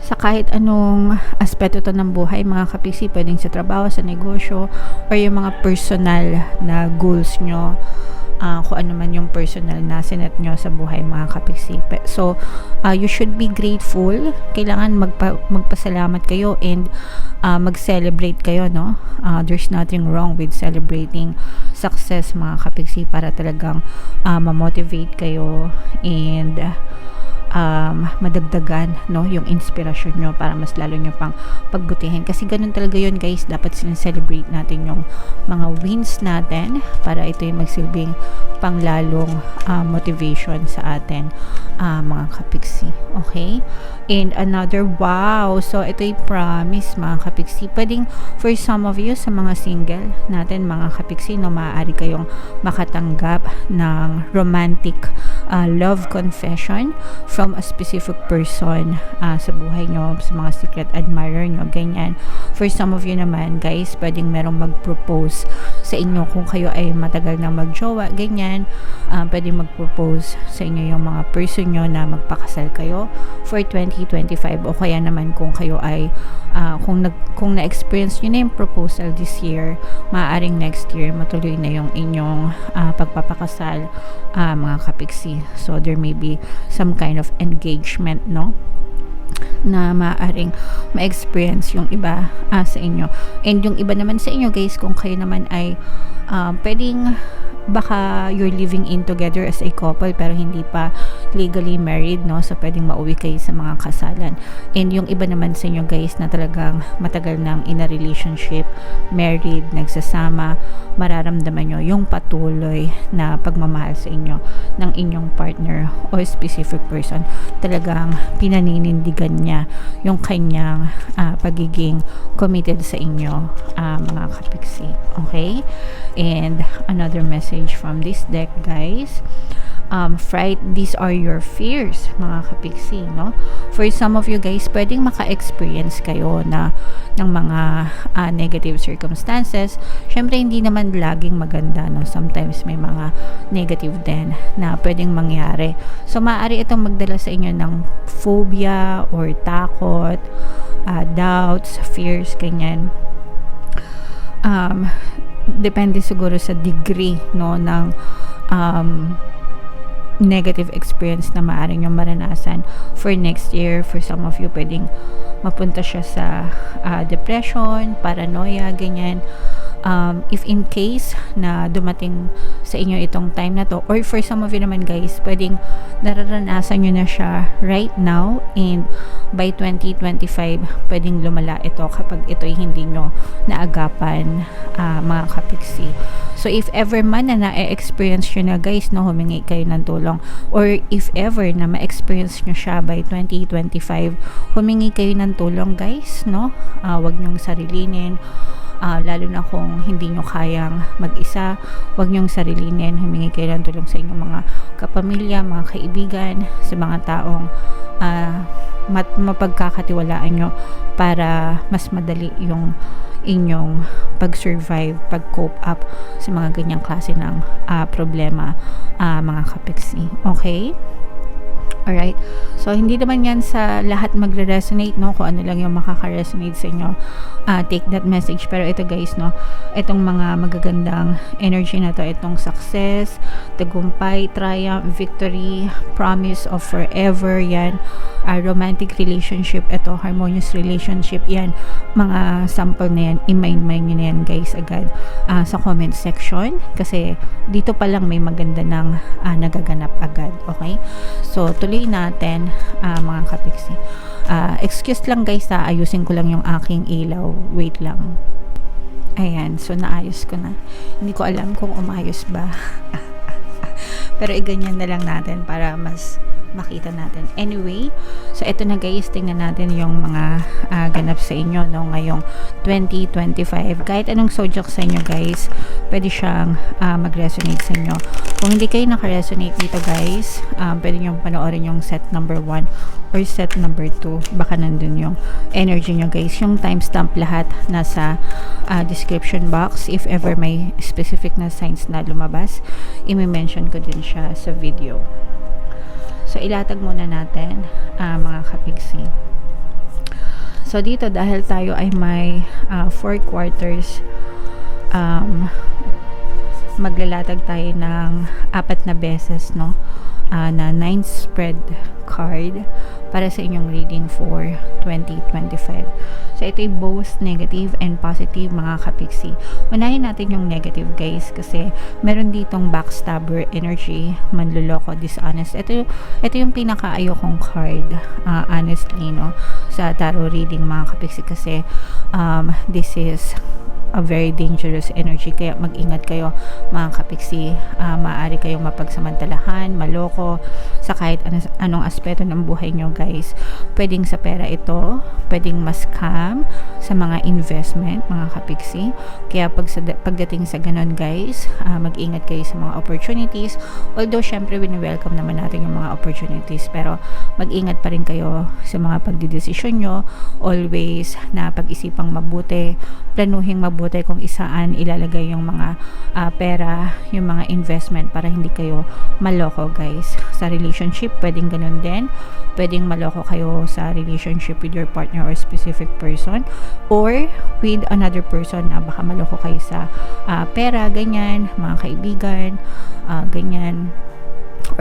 sa kahit anong aspeto to ng buhay, mga kapiksi, pwedeng sa trabaho, sa negosyo, or yung mga personal na goals nyo, kung ano man yung personal na sinet nyo sa buhay, mga kapiksi. So, you should be grateful. Kailangan magpasalamat kayo and mag-celebrate kayo, no? There's nothing wrong with celebrating success, mga kapiksi, para talagang ma-motivate kayo and madagdagan, no, yung inspirasyon nyo para mas lalo nyo pang pagbutihin. Kasi ganun talaga yun, guys. Dapat sincelebrate natin yung mga wins natin para ito yung magsilbing panglalong motivation sa atin, mga kapiksi. Okay? And another, wow! So, ito yung promise, mga kapiksi. Pwedeng for some of you, sa mga single natin, mga kapiksi, no, maaari kayong makatanggap ng romantic love confession from a specific person sa buhay nyo, sa mga secret admirer nyo, ganyan. For some of you naman, guys, pwedeng merong mag-propose sa inyo kung kayo ay matagal na magjowa, ganyan. Pwedeng mag-propose sa inyo yung mga person nyo na magpakasal kayo for 2025, o kaya naman kung kayo ay kung na-experience nyo na yung proposal this year, maaaring next year matuloy na yung inyong pagpapakasal, mga kapiksi. So there may be some kind of engagement, no, na maaaring ma-experience yung iba sa inyo. And yung iba naman sa inyo, guys, kung kayo naman ay pwedeng baka you're living in together as a couple pero hindi pa legally married, no? So pwedeng mauwi kayo sa mga kasalan. And yung iba naman sa inyo, guys, na talagang matagal nang in a relationship, married, nagsasama, mararamdaman nyo yung patuloy na pagmamahal sa inyo ng inyong partner o specific person. Talagang pinaninindigan niya yung kanyang pagiging committed sa inyo, mga kapiksi. Okay? And another message from this deck, guys, fright, these are your fears, mga kapiksi, no? For some of you, guys, pwedeng maka-experience kayo na ng mga negative circumstances. Syempre, hindi naman laging maganda, no? Sometimes may mga negative din na pwedeng mangyari. So, maaari itong magdala sa inyo ng phobia or takot, doubts, fears, ganyan. Depende siguro sa degree, no, ng negative experience na maaaring yung maranasan for next year. For some of you, pwedeng mapunta siya sa depression, paranoia, ganyan. If in case na dumating sa inyo itong time na to, or for some of you naman, guys, pwedeng nararanasan nyo na siya right now, and by 2025 pwedeng lumala ito kapag ito'y hindi nyo naagapan, mga kapiksi. So if ever man na na-experience nyo na, guys, no, humingi kayo ng tulong, or if ever na ma-experience nyo siya by 2025, humingi kayo ng tulong, guys, no. Wag nyong sarilinin, lalo na kung hindi nyo kayang mag-isa, wag nyong sarilinin, humingi kayo ng tulong sa inyong mga kapamilya, mga kaibigan, sa mga taong mapagkakatiwalaan nyo para mas madali yung inyong pag-survive, pag-cope up sa mga ganyang klase ng problema, mga kapiksi. Okay? Alright? So, hindi naman yan sa lahat magre-resonate, no? Kung ano lang yung makaka-resonate sa inyo, take that message. Pero ito, guys, no? Itong mga magagandang energy na to, itong success, tagumpay, triumph, victory, promise of forever, yan. Romantic relationship, ito, harmonious relationship, yan. Mga sample na yan, i-mind nyo na yan, guys, agad sa comment section. Kasi, dito pa lang may maganda ng nagaganap agad. Okay? So, tuloy natin, mga kapiksi. Excuse lang, guys, ayusin ko lang yung aking ilaw. Wait lang. Ayan, so naayos ko na. Hindi ko alam kung umayos ba. Pero iganyan na lang natin para mas makita natin. Anyway, so eto na, guys, tingnan natin yung mga ganap sa inyo, no, ngayong 2025. Kahit anong zodiac sa inyo, guys, pwede siyang mag-resonate sa inyo. Kung hindi kayo naka-resonate dito, guys, pwede nyo panoorin yung set number 1 or set number 2. Baka nandun yung energy nyo, guys. Yung timestamp lahat nasa description box. If ever may specific na signs na lumabas, i-mention ko din siya sa video. So, ilatag muna natin, mga kapiksi. So dito dahil tayo ay may 4 quarters, maglalatag tayo ng 4 na beses, no, na 9 spread card para sa inyong reading for 2025. So ito ay both negative and positive, mga kapiksi. Unahin natin yung negative, guys, kasi meron ditong backstabber energy, manluloko, dishonest. Ito yung pinaka-ayokong card, honestly, no, sa tarot reading, mga kapiksi, kasi this is a very dangerous energy, kaya mag-ingat kayo, mga kapiksi. Maaari kayong mapagsamantalahan, maloko sa kahit anong aspeto ng buhay nyo, guys. Pwedeng sa pera ito, pwedeng ma-scam sa mga investment, mga kapiksi. Kaya pagdating sa ganun, guys, mag-ingat kayo sa mga opportunities. Although syempre wini-welcome naman natin yung mga opportunities, pero mag-ingat pa rin kayo sa mga pagdidesisyon nyo. Always na pag-isipang mabuti, planuhing mabuti kung isaan ilalagay yung mga pera, yung mga investment, para hindi kayo maloko, guys. Sa relationship, pwedeng ganun din. Pwedeng maloko kayo sa relationship with your partner or specific person, or with another person na baka maloko kayo sa pera, ganyan, mga kaibigan, ganyan.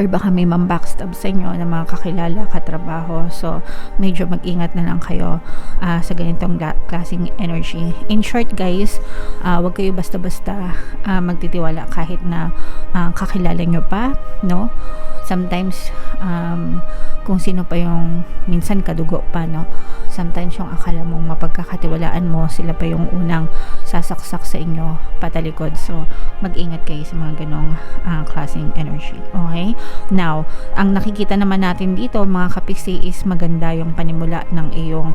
Or baka may mambackstab sa inyo na mga kakilala, katrabaho. So, medyo mag-ingat na lang kayo sa ganitong klaseng energy. In short, guys, wag kayo basta-basta magtitiwala kahit na kakilala nyo pa, no? Sometimes, kung sino pa yung minsan kadugo pa, no? Sometimes yung akala mong mapagkakatiwalaan mo, sila pa yung unang sasaksak sa inyo patalikod. So, mag-ingat kayo sa mga ganong klaseng energy. Okay? Now, ang nakikita naman natin dito, mga kapiksi, is maganda yung panimula ng iyong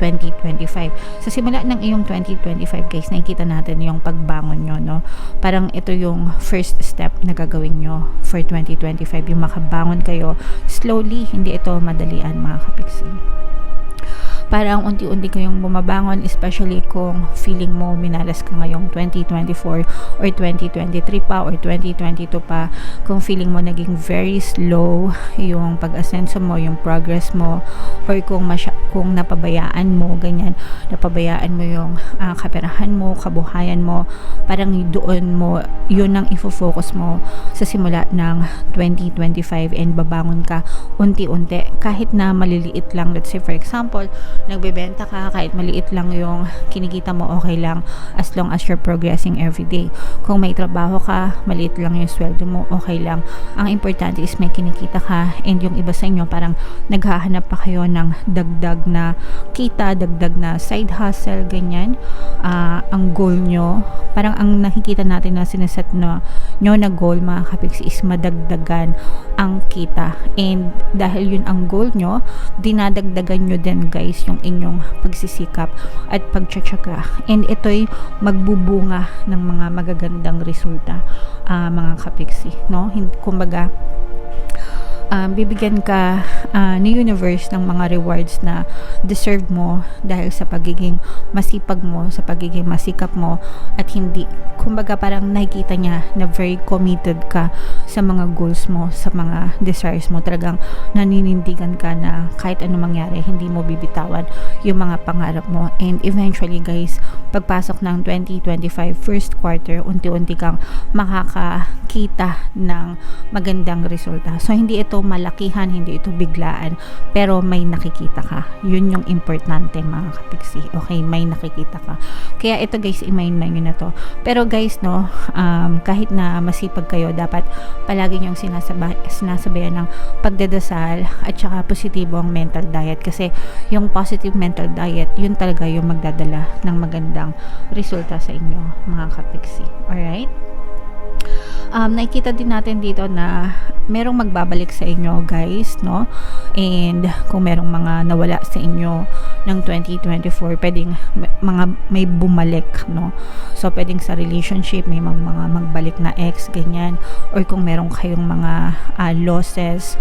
2025. Sa simula ng iyong 2025, guys, nakikita natin yung pagbangon nyo, no? Parang ito yung first step na gagawin nyo for 2025, yung makabangon kayo slowly, hindi ito madalian, mga kapiksi. Parang unti-unti kayong bumabangon, especially kung feeling mo minalas ka ngayong 2024 or 2023 pa or 2022 pa. Kung feeling mo naging very slow yung pag-asenso mo, yung progress mo, or kung napabayaan mo, ganyan, napabayaan mo yung kaperahan mo, kabuhayan mo, parang doon mo, yun ang ifo-focus mo sa simula ng 2025, and babangon ka unti-unti, kahit na maliliit lang. Let's say for example, nagbebenta ka, kahit maliit lang yung kinikita mo, okay lang, as long as you're progressing every day. Kung may trabaho ka, maliit lang yung sweldo mo, okay lang. Ang importante is may kinikita ka, and yung iba sa inyo parang naghahanap pa kayo ng dagdag na kita, dagdag na side hustle, ganyan. Ang goal nyo, parang ang nakikita natin na sineset nyo na goal, mga kapiksi, is madagdagan ang kita, and dahil yun ang goal nyo, dinadagdagan nyo din, guys, yung inyong pagsisikap at pagtsatsaga, and ito'y magbubunga ng mga magagandang resulta, mga kapiksi, no? Kumbaga, bibigyan ka ni universe ng mga rewards na deserve mo dahil sa pagiging masipag mo, sa pagiging masikap mo, at hindi, kumbaga parang nakikita niya na very committed ka sa mga goals mo, sa mga desires mo. Talagang naninindigan ka na kahit ano mangyari, hindi mo bibitawan yung mga pangarap mo, and eventually, guys, pagpasok ng 2025 first quarter, unti-unti kang makakakita ng magandang resulta. So, hindi ito malakihan, hindi ito biglaan, pero may nakikita ka. Yun yung importante, mga kapiksi. Okay, may nakikita ka. Kaya ito, guys, i-mind nyo na to. Pero guys, no, kahit na masipag kayo, dapat palagi nyong sinasabayan ng pagdadasal at saka positibo ang mental diet, kasi yung positive mental diet, yun talaga yung magdadala ng magandang resulta sa inyo, mga kapiksi. Alright? Nakikita din natin dito na merong magbabalik sa inyo, guys, no? And kung merong mga nawala sa inyo ng 2024, pwedeng may bumalik, no? So, pwedeng sa relationship, may mga magbalik na ex, ganyan. Or kung merong kayong mga losses,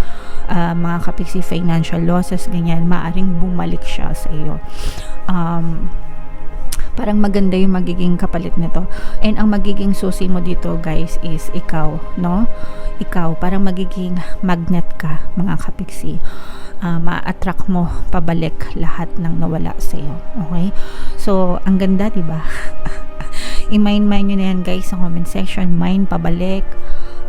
mga kapiksi, financial losses, ganyan, maaring bumalik siya sa iyo. parang maganda yung magiging kapalit nito. And ang magiging susi mo dito guys is ikaw, no? Ikaw, parang magiging magnet ka, mga kapiksi. Ma-attract mo pabalik lahat ng nawala sa'yo. Okay? So, ang ganda, diba? I-mind nyo na yan guys sa comment section. Mind pabalik.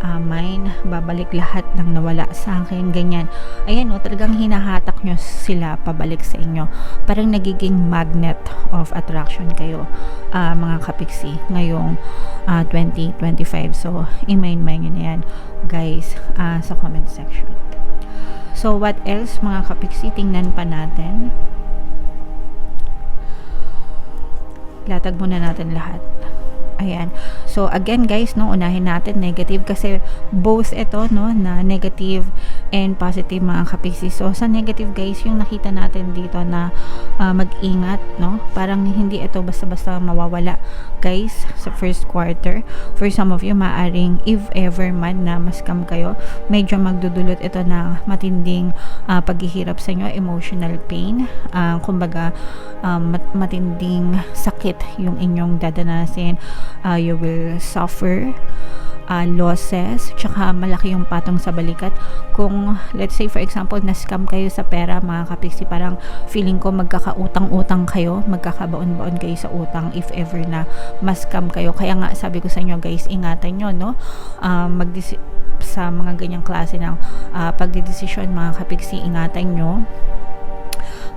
Mine, babalik lahat ng nawala sa akin, ganyan. Ayan o, talagang hinahatak nyo sila pabalik sa inyo. Parang nagiging magnet of attraction kayo, mga kapiksi, ngayong 2025. So, i-mind nyo na yan, guys, sa comment section. So, what else, mga kapiksi? Tingnan pa natin. Latag muna natin lahat. Ayan. So, again guys, no, unahin natin negative kasi both ito, no, na negative and positive, mga kapiksi. So, sa negative guys, yung nakita natin dito na mag-ingat, no, parang hindi ito basta-basta mawawala guys sa first quarter. For some of you, maaring if ever man na ma-scam kayo, medyo magdudulot ito ng matinding paghihirap sa inyo, emotional pain, kumbaga matinding sakit yung inyong dadanasin. You will suffer losses, tsaka malaki yung patong sa balikat. Kung let's say for example na-scam kayo sa pera, mga kapiksi, parang feeling ko magkakautang-utang kayo, magkakabaon-baon kayo sa utang if ever na ma-scam kayo. Kaya nga sabi ko sa inyo guys, ingatan nyo, no, sa mga ganyang klase ng pagdedesisyon, mga kapiksi, ingatan nyo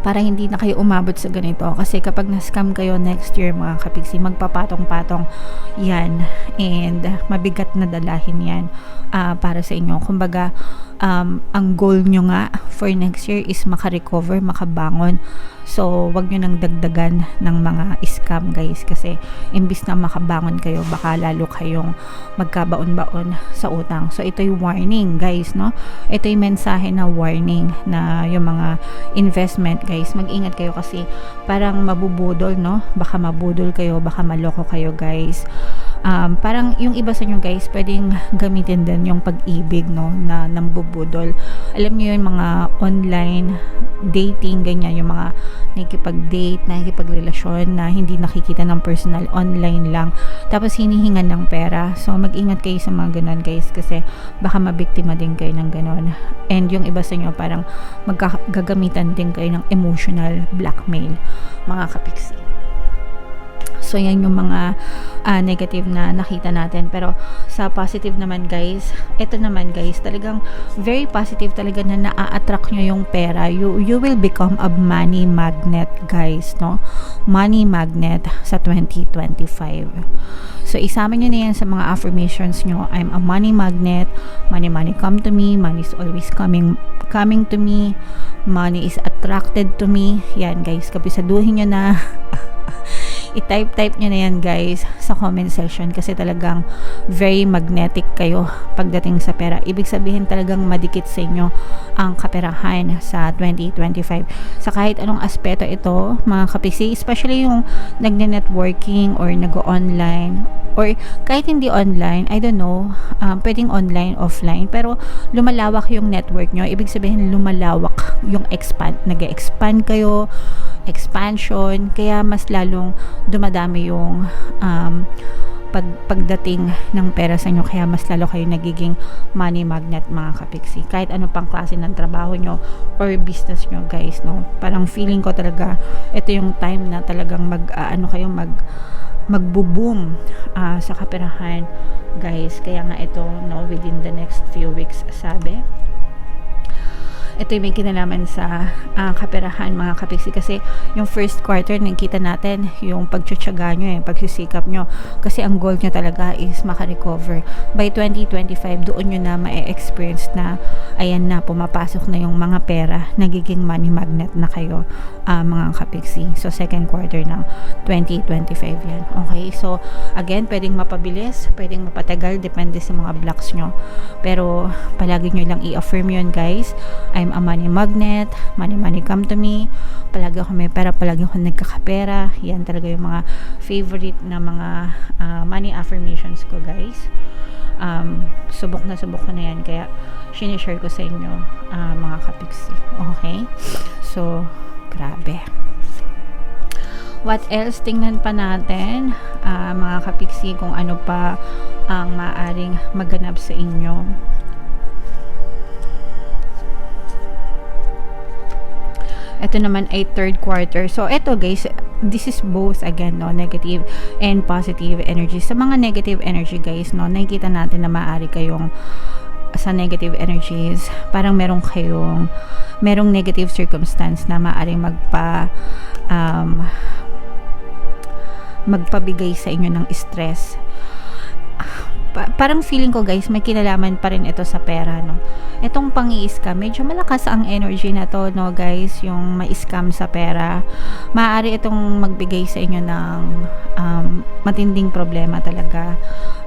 para hindi na kayo umabot sa ganito. Kasi kapag na-scam kayo next year, mga kapiksi, magpapatong-patong yan and mabigat na dalahin yan para sa inyo. Kumbaga, ang goal nyo nga for next year is makarecover, makabangon. So, wag nyo nang dagdagan ng mga scam guys, kasi imbis na makabangon kayo, baka lalo kayong magkabaon-baon sa utang. So, ito yung warning guys, no? Ito yung mensahe na warning na yung mga investment guys, mag-ingat kayo kasi parang mabubudol, no? Baka mabudol kayo, baka maloko kayo guys. Parang yung iba sa inyo guys, pwedeng gamitin din yung pag-ibig, no, na nambubudol. Alam niyo yung mga online dating, ganyan, yung mga nakikipag-date, nakikipagrelasyon na hindi nakikita ng personal, online lang, tapos hinihingan ng pera. So mag-ingat kayo sa mga ganon guys, kasi baka mabiktima din kayo ng ganon. And yung iba sa inyo parang gagamitan din kayo ng emotional blackmail, mga kapiksi. So, yan yung mga negative na nakita natin. Pero, sa positive naman guys, ito naman guys, talagang very positive talaga na na-attract nyo yung pera. You will become a money magnet guys, no? Money magnet sa 2025. So, isama nyo na yan sa mga affirmations nyo. I'm a money magnet. Money, money come to me. Money is always coming to me. Money is attracted to me. Yan guys, kapisaduhin nyo na. I-type nyo na yan guys sa comment section, kasi talagang very magnetic kayo pagdating sa pera. Ibig sabihin talagang madikit sa inyo ang kaperahan sa 2025 sa kahit anong aspeto ito, mga kapiksi, especially yung nagne-networking or nag-online or kahit hindi online, I don't know, pwedeng online, offline, pero lumalawak yung network nyo. Ibig sabihin lumalawak yung nag-expand kayo, expansion, kaya mas lalong dumadami yung pagdating ng pera sa inyo, kaya mas lalo kayo nagiging money magnet, mga kapiksi. Kahit ano pang klase ng trabaho nyo or business nyo guys, no? Parang feeling ko talaga ito yung time na talagang magbo-boom sa kaperahan guys. Kaya nga ito, no, within the next few weeks, sabi ito yung may kinalaman sa kaperahan, mga kapiksi, kasi yung first quarter nakita natin yung pagtsatsaga nyo, pagsisikap nyo, kasi ang goal nyo talaga is makarecover. By 2025, doon nyo na ma-experience na ayan na, pumapasok na yung mga pera, nagiging money magnet na kayo, mga kapiksi. So second quarter ng 2025 yan. Okay, so again, pwedeng mapabilis, pwedeng mapatagal, depende sa mga blocks nyo, pero palagi nyo lang i-affirm yun guys. I'm a money magnet, money come to me, palagi ako may pera, palagi ako nagkakapera. Yan talaga yung mga favorite na mga money affirmations ko guys. Subok ko na yan, kaya sinishare ko sa inyo, mga kapiksi. Okay, so grabe. What else? Tingnan pa natin, mga kapiksi, kung ano pa ang maaring maganap sa inyo. Ito naman ay third quarter. So, ito guys, this is both again, no, negative and positive energy. Sa mga negative energy guys, no, nakikita natin na maaari kayong sa negative energies, parang merong negative circumstance na maaaring magpabigay sa inyo ng stress. Parang feeling ko guys, may kinalaman pa rin ito sa pera, no. Itong pang-i-scam, medyo malakas ang energy na to, no guys, yung ma-scam sa pera. Maaari itong magbigay sa inyo ng matinding problema talaga,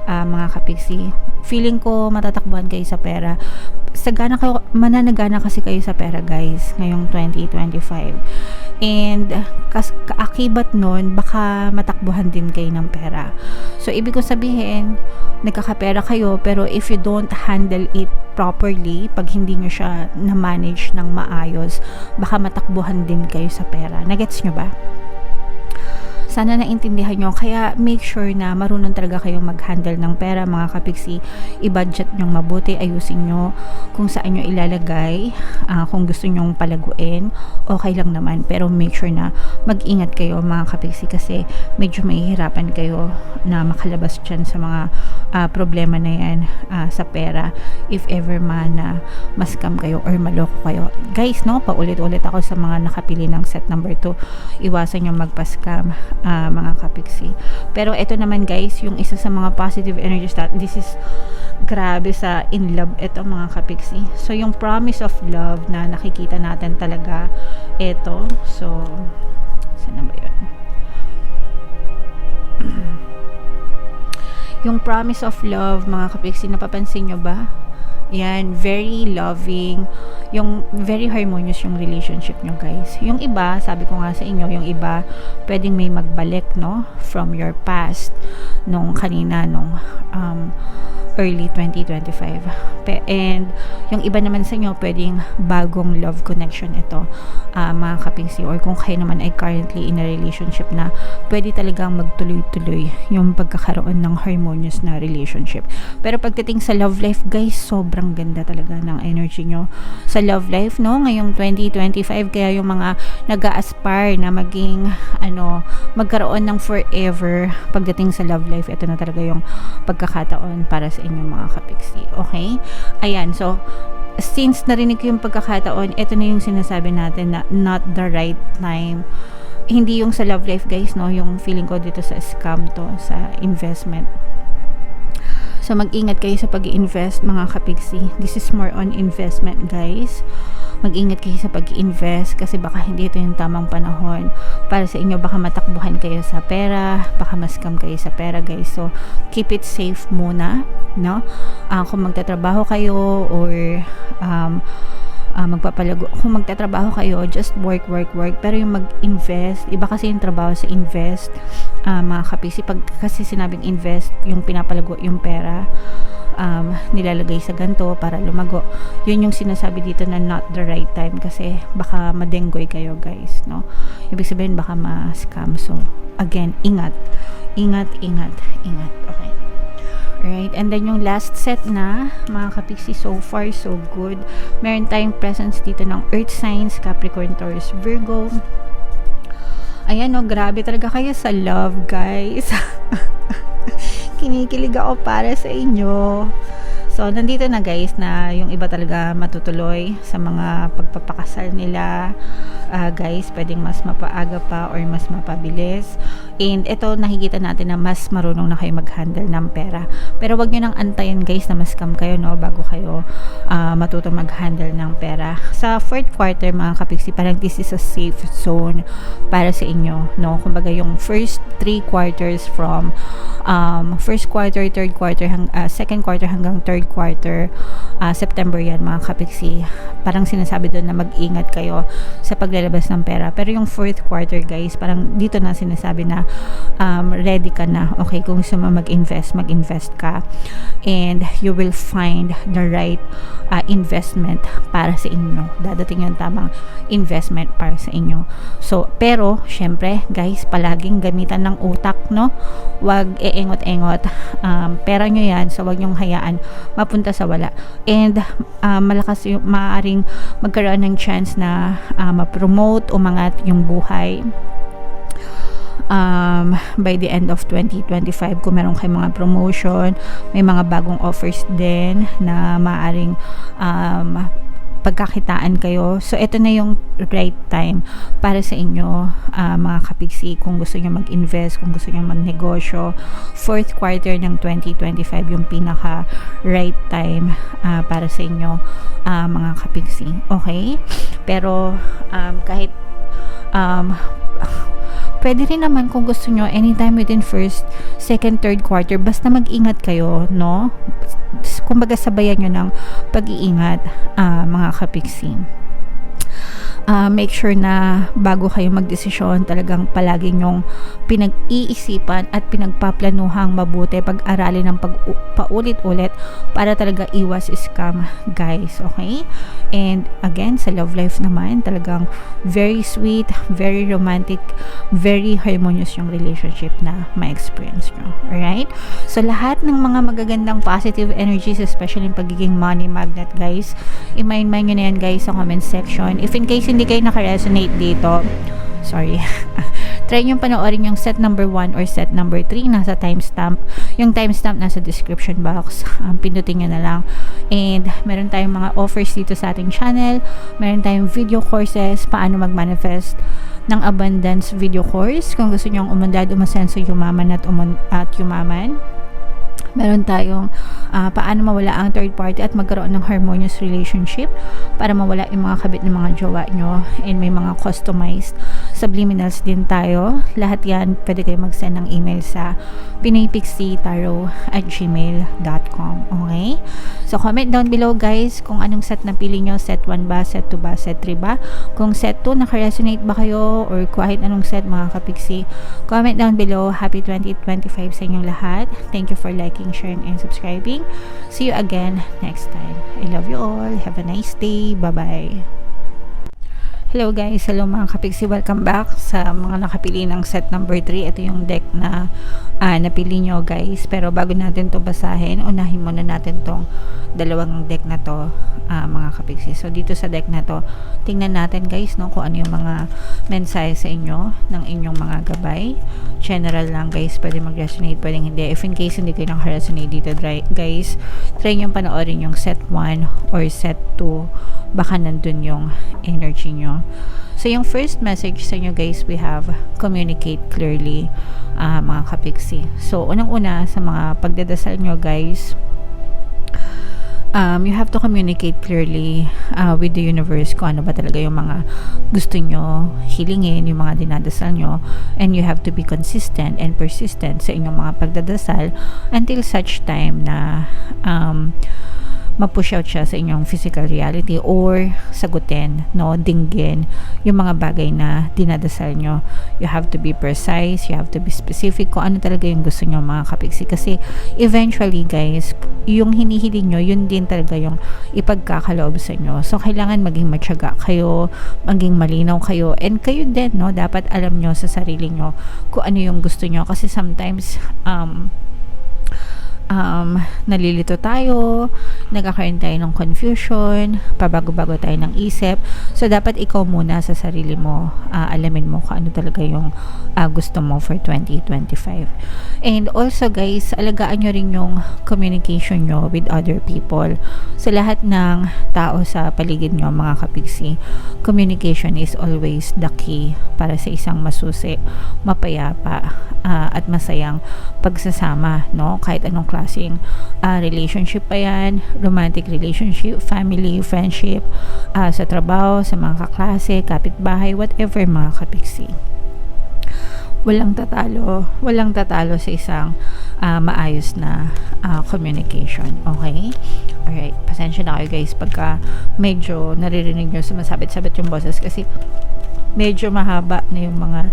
mga kapiksi. Feeling ko matatakbuhan kayo sa pera. Mananagana kasi kayo sa pera guys, ngayong 2025. And kaakibat nun, baka matakbuhan din kayo ng pera. So, ibig ko sabihin, nagkakapera kayo, pero if you don't handle it properly, pag hindi nyo siya na-manage ng maayos, baka matakbuhan din kayo sa pera. Nagets nyo ba? Sana naintindihan nyo. Kaya make sure na marunong talaga kayong mag-handle ng pera, mga kapiksi. I-budget nyong mabuti, ayusin nyo kung saan nyo ilalagay. Kung gusto nyong palaguin, okay lang naman. Pero make sure na mag-ingat kayo, mga kapiksi, kasi medyo mahihirapan kayo na makalabas dyan sa mga problema na yan sa pera, if ever man na ma-scam kayo or maloko kayo. Guys, no, paulit-ulit ako sa mga nakapili ng set number 2. Iwasan nyo magpa-scam, mga kapiksi. Pero ito naman guys, yung isa sa mga positive energies, that this is grabe sa in love ito, mga kapiksi. So yung promise of love na nakikita natin talaga ito. So saan ba yun? Yung promise of love, mga kapiksi, napapansin nyo ba? Yan, very loving, yung very harmonious yung relationship nyo guys. Yung iba, sabi ko nga sa inyo, yung iba pwedeng may magbalik, no, from your past nung kanina, nung early 2025. And yung iba naman sa inyo, pwedeng bagong love connection ito, mga kapiksi, or kung kayo naman ay currently in a relationship na pwede talagang magtuloy-tuloy yung pagkakaroon ng harmonious na relationship. Pero pagdating sa love life guys, sobrang ganda talaga ng energy nyo sa love life, no, ngayong 2025. Kaya yung mga nag-a-aspire na maging magkaroon ng forever pagdating sa love life, ito na talaga yung pagkakataon para sa inyo, mga kapiksi. Okay? Ayan, so since narinig ko yung pagkakataon, ito na yung sinasabi natin na not the right time. Hindi yung sa love life guys, no, yung feeling ko dito sa scam to, sa investment. So mag-ingat kayo sa pag-i-invest, mga kapiksi. This is more on investment guys. Mag-ingat kayo sa pag-i-invest kasi baka hindi ito yung tamang panahon para sa inyo. Baka matakbuhan kayo sa pera, baka ma-scam kayo sa pera guys. So keep it safe muna, no? Kung magtatrabaho kayo or magpapalago, kung magtatrabaho kayo, just work. Pero yung mag-invest, iba kasi yung trabaho sa invest, mga kapisi. Pag kasi sinabing invest, yung pinapalago yung pera, nilalagay sa ganto para lumago. Yun yung sinasabi dito na not the right time kasi baka madenggoy kayo guys, no? Ibig sabihin baka ma-scam. So again, ingat. Okay. Alright, and then yung last set na, mga kapiksi, so far so good. Meron tayong presence dito ng earth signs, Capricorn, Taurus, Virgo. Ayan, no, grabe talaga kayo sa love guys. Kinikilig ako para sa inyo. So, nandito na guys na yung iba talaga matutuloy sa mga pagpapakasal nila. Guys, pwedeng mas mapaaga pa or mas mapabilis. And ito, nakikita natin na mas marunong na kayo mag-handle ng pera. Pero wag nyo nang antayin guys na ma-scam kayo, no, bago kayo matuto mag-handle ng pera. Sa fourth quarter, mga kapiksi, parang this is a safe zone para sa inyo, no? Kumbaga yung first 3 quarters from first quarter, third quarter, second quarter hanggang third quarter, September yan, mga kapiksi. Parang sinasabi doon na mag-ingat kayo sa paglalagay maglalabas ng pera. Pero yung fourth quarter guys, parang dito na sinasabi na ready ka na. Okay, kung gusto mo mag-invest ka. And you will find the right investment para sa inyo. Dadating yung tamang investment para sa inyo. So, pero, syempre, guys, palaging gamitan ng utak, no? Wag eengot-engot. Pera nyo yan, so wag nyong hayaan mapunta sa wala. And, malakas yung, maaaring magkaroon ng chance na ma-promote, umangat yung buhay. By the end of 2025, kung meron kayong mga promotion, may mga bagong offers din na maaaring pagkakitaan kayo. So, ito na yung right time para sa inyo, mga kapigsi, kung gusto nyo mag-invest, kung gusto nyo magnegosyo. Fourth quarter ng 2025 yung pinaka right time para sa inyo, mga kapigsi. Okay? Pero, kahit pwede rin naman kung gusto nyo anytime within first, second, third quarter, basta mag-ingat kayo, no? Kumbaga sabayan nyo ng pag-iingat, mga kapigsi. Make sure na bago kayo magdesisyon, talagang palagi nyong pinag-iisipan at pinagpaplanuhang mabuti, pag-aralin ng paulit-ulit para talaga iwas scam, guys. Okay? And again, sa love life naman, talagang very sweet, very romantic, very harmonious yung relationship na ma-experience nyo. Alright? So, lahat ng mga magagandang positive energies, especially yung pagiging money magnet, guys, i-mind nyo na yan, guys, sa comment section. If in case hindi kayo naka-resonate dito, sorry, try nyo panoorin yung set number 1 or set number 3, nasa timestamp. Yung timestamp nasa description box, pindutin nyo na lang. And meron tayong mga offers dito sa ating channel. Meron tayong video courses, paano mag-manifest ng abundance video course, kung gusto nyo umandad, umasenso, yumaman at yumaman. Meron tayong paano mawala ang third party at magkaroon ng harmonious relationship para mawala yung mga kabit ng mga jowa nyo, and may mga customized subliminals din tayo. Lahat yan, pwede kayo mag-send ng email sa pinaypixietarot@gmail.com. Okay? So, comment down below, guys, kung anong set na pili nyo. Set 1 ba? Set 2 ba? Set 3 ba? Kung set 2, naka-resonate ba kayo? Or kahit anong set, mga kapiksi. Comment down below. Happy 2025 sa inyong lahat. Thank you for liking, sharing, and subscribing. See you again next time. I love you all. Have a nice day. Bye-bye. Hello guys, hello mga kapigsi, welcome back sa mga nakapili ng set number 3. Ito yung deck na napili nyo, guys. Pero bago natin to basahin, unahin muna natin tong dalawang deck na to, mga kapigsi. So dito sa deck na to, tingnan natin, guys, no, kung ano yung mga mensahe sa inyo ng inyong mga gabay. General lang, guys, pwede mag-resonate, pwede hindi. If in case hindi kayo naka-resonate dito, guys, try nyo panoorin yung set 1 or set 2, baka nandun yung energy nyo. So, yung first message sa inyo, guys, we have communicate clearly, mga kapiksi. So, unang-una sa mga pagdadasal nyo, guys, you have to communicate clearly with the universe kung ano ba talaga yung mga gusto nyo hilingin, yung mga dinadasal nyo, and you have to be consistent and persistent sa inyong mga pagdadasal until such time na ma-push out siya sa inyong physical reality or sagutin, no, dinggin yung mga bagay na dinadasal nyo. You have to be precise, you have to be specific kung ano talaga yung gusto nyo, mga kapiksi, kasi eventually, guys, yung hinihiling nyo, yun din talaga yung ipagkakaloob sa inyo. So, kailangan maging matyaga kayo, maging malinaw kayo, and kayo din, no, dapat alam nyo sa sarili nyo kung ano yung gusto nyo, kasi sometimes nalilito tayo, nagkakaroon tayo ng confusion, pabago-bago tayo ng isip. So, dapat ikaw muna sa sarili mo, alamin mo kung ano talaga yung gusto mo for 2025. And also, guys, alagaan nyo rin yung communication nyo with other people. Sa lahat ng tao sa paligid nyo, mga kapiksi, communication is always the key para sa isang masusi, mapayapa, at masayang pagsasama, no? Kahit anong klaseng relationship pa yan, romantic relationship, family, friendship, sa trabaho, sa mga kaklase, kapitbahay, whatever, mga kapiksi. Walang tatalo sa isang maayos na communication. Okay? Alright, pasensya na kayo, guys, pagka medyo naririnig nyo sumasabit-sabit yung boses, kasi medyo mahaba na yung mga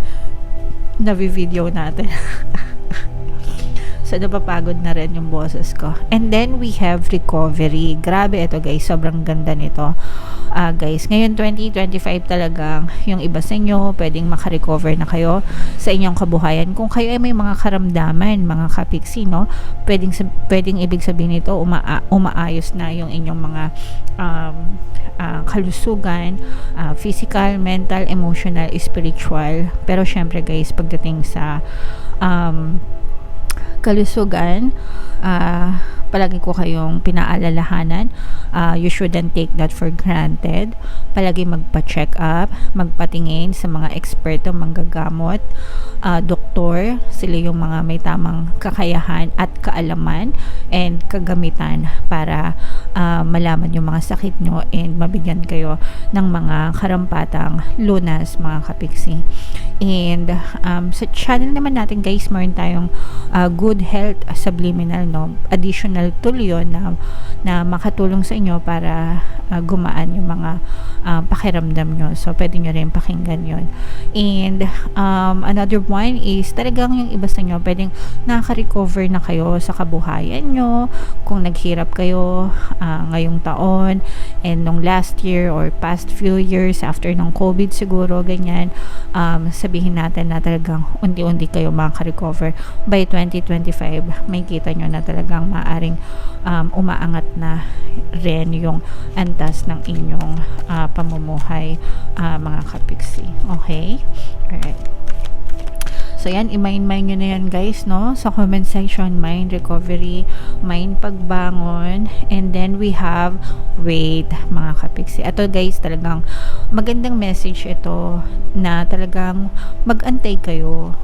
navi-video natin. So, napapagod na rin yung boses ko. And then, we have recovery. Grabe ito guys, sobrang ganda nito. Guys, ngayon 2025 talagang yung iba sa inyo, pwedeng makarecover na kayo sa inyong kabuhayan. Kung kayo ay may mga karamdaman, mga kapiksi, no? Pwedeng ibig sabihin nito, umaayos na yung inyong mga kalusugan, physical, mental, emotional, spiritual. Pero syempre guys, pagdating sa kalusugan, palagi ko kayong pinaalalahanan, you shouldn't take that for granted. Palagi magpa-check up, magpatingin sa mga eksperto, manggagamot, doktor, sila yung mga may tamang kakayahan at kaalaman and kagamitan para malaman yung mga sakit nyo and mabigyan kayo ng mga karampatang lunas, mga kapiksi. And sa channel naman natin guys, meron tayong good health subliminal, no, additional tool yun na makatulong sa inyo para gumaan yung mga pakiramdam nyo. So pwede nyo rin pakinggan yun. And another one is talagang yung iba sa inyo pwedeng nakaka-recover na kayo sa kabuhayan nyo kung naghirap kayo ngayong taon and nung last year or past few years after ng COVID siguro, ganyan. Sabihin natin na talagang unti-unti kayo makaka-recover. By 2025 may kita nyo na talagang maaring umaangat na rin yung antas ng inyong pamumuhay, mga kapiksi. Okay? Alright. So yan, i-mind nyo na yan guys, no? Sa comment section, mind recovery, mind pagbangon, and then we have wait, mga kapiksi. Ito guys, talagang magandang message ito na talagang mag-antay kayo,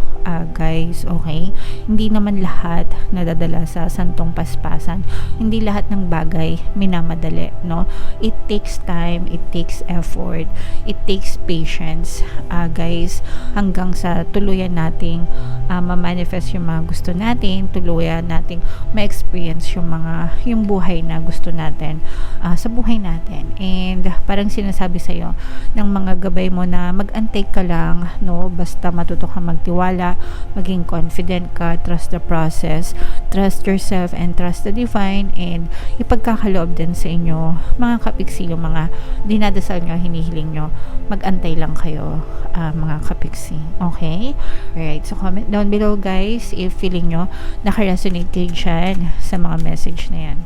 guys, okay? Hindi naman lahat nadadala sa santong paspasan. Hindi lahat ng bagay minamadali, no? It takes time, it takes effort, it takes patience, guys, hanggang sa tuluyan nating ma-manifest yung mga gusto natin, tuluyan nating ma-experience yung buhay na gusto natin sa buhay natin. And parang sinasabi sa'yo ng mga gabay mo na mag-antay ka lang, no? Basta matuto ka magtiwala, maging confident ka, trust the process, trust yourself, and trust the divine, and ipagkakaloob din sa inyo, mga kapiksi, yung mga dinadasal nyo, hinihiling nyo, mag-antay lang kayo, mga kapiksi. Okay? Alright, so comment down below guys if feeling nyo naka-resonate kayo dyan sa mga message na yan.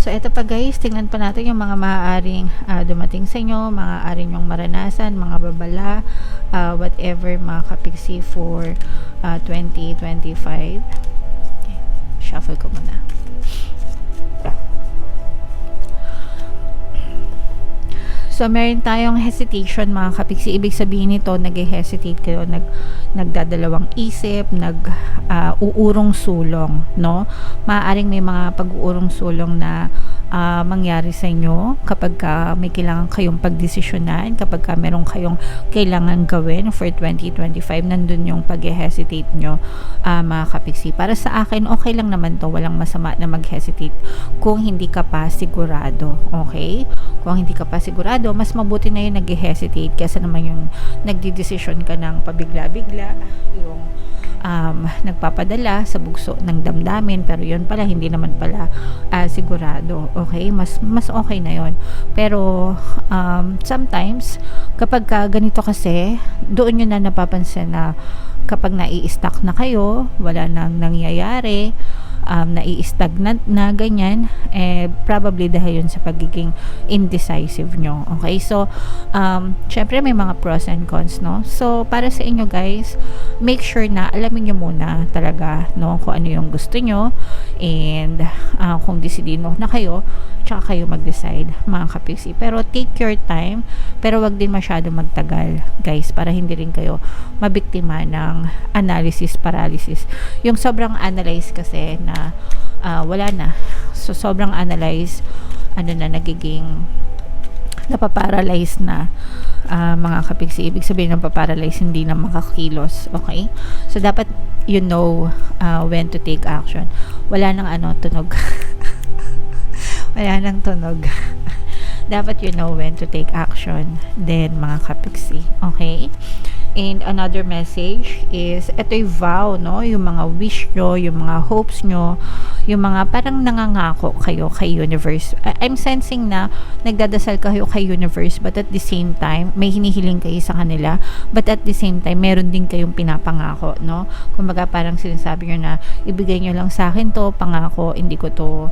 So, eto pa guys, tingnan pa natin yung mga maaaring dumating sa inyo, maaaring yung maranasan, mga babala, whatever, mga kapiksi for 2025. Okay. Shuffle ko muna. So, meron tayong hesitation, mga kapiksi. Ibig sabihin nito, nag-hesitate kayo, nagdadalawang isip, uurong sulong, no? Maaaring may mga pag-uurong sulong na mangyari sa inyo kapag may kailangan kayong pagdesisyonan, kapag meron kayong kailangan gawin for 2025, nandun yung pag-hesitate nyo, mga kapiksi. Para sa akin, okay lang naman to, walang masama na mag-hesitate kung hindi ka pa sigurado, okay? Kung hindi ka pa sigurado, mas mabuti na yung nag-hesitate kaysa naman yung nagdi-decision ka ng pabigla-bigla, yung nagpapadala sa bugso ng damdamin, pero yun pala hindi naman pala sigurado. Okay, mas okay na yon. Pero sometimes kapag ganito kasi, doon yun na napapansin na kapag nai-stuck na kayo, wala nang nangyayari, nai-stagnant na ganyan, probably dahil yun sa pagiging indecisive nyo. Okay, so syempre may mga pros and cons, no? So para sa inyo guys, make sure na alamin nyo muna talaga, no, kung ano yung gusto nyo, and kung decidido na kayo, tsaka kayo mag-decide, mga kapiksi. Pero take your time, pero wag din masyado magtagal guys, para hindi rin kayo mabiktima ng analysis paralysis. Yung sobrang analyze kasi na wala na, so sobrang analyze, nagiging napaparalyze na, mga kapiksi. Ibig sabihin ng paparalyze, hindi na makakilos. Okay, so dapat you know when to take action. Wala nang tunog wala nang tunog dapat you know when to take action then, mga kapiksi. Okay? And another message is, ito yung vow, no? Yung mga wish nyo, yung mga hopes nyo, yung mga parang nangangako kayo kay universe. I'm sensing na nagdadasal kayo kay universe, but at the same time, may hinihiling kayo sa kanila, but at the same time, meron din kayong pinapangako, no? Kumbaga parang sinasabi nyo na, ibigay nyo lang sa akin to, pangako, hindi ko to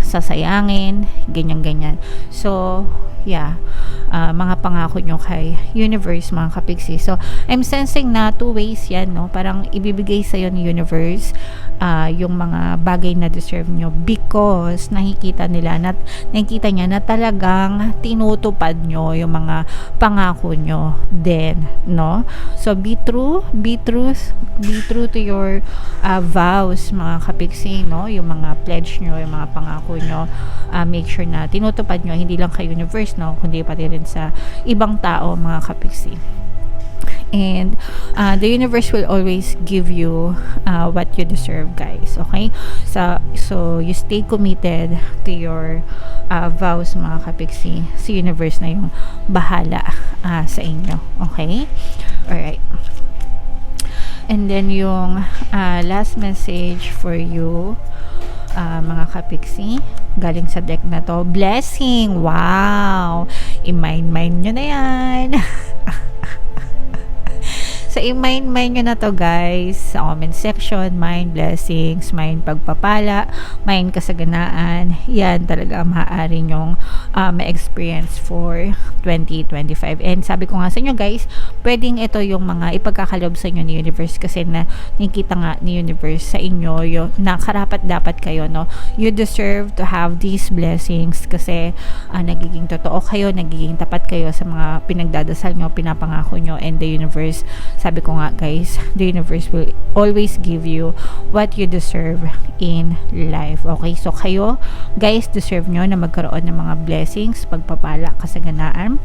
sasayangin, ganyan-ganyan. So, yeah, mga pangako nyo kay universe, mga kapiksi. So, I'm sensing na two ways yan, no? Parang ibibigay sa'yo ni universe yung mga bagay na deserve nyo because nakikita niya na talagang tinutupad nyo yung mga pangako nyo then, no? So, be true to your vows, mga kapiksi, no? Yung mga pledge nyo, yung mga pangako nyo, make sure na tinutupad nyo, hindi lang kay universe, no? Kundi pati rin sa ibang tao, mga kapiksi. And the universe will always give you what you deserve, guys. Okay? So you stay committed to your vows, mga kapiksi. Si universe na yung bahala sa inyo. Okay? Alright. And then yung last message for you, mga kapiksi, galing sa deck na to, blessing. Wow! I-mind nyo na yan. So, i-mind nyo na to, guys, sa comment section. Mind blessings, mind pagpapala, mind kasaganaan. Yan talaga maaari nyong ma-experience for 2025. And sabi ko nga sa inyo, guys, pwedeng ito yung mga ipagkakalob sa inyo ni universe kasi na nakikita nga ni universe sa inyo na karapat dapat kayo, no? You deserve to have these blessings kasi nagiging totoo kayo, nagiging tapat kayo sa mga pinagdadasal nyo, pinapangako nyo, and the universe, sabi ko nga, guys, the universe will always give you what you deserve in life. Okay? So, kayo, guys, deserve nyo na magkaroon ng mga blessings, pagpapala, kasaganaan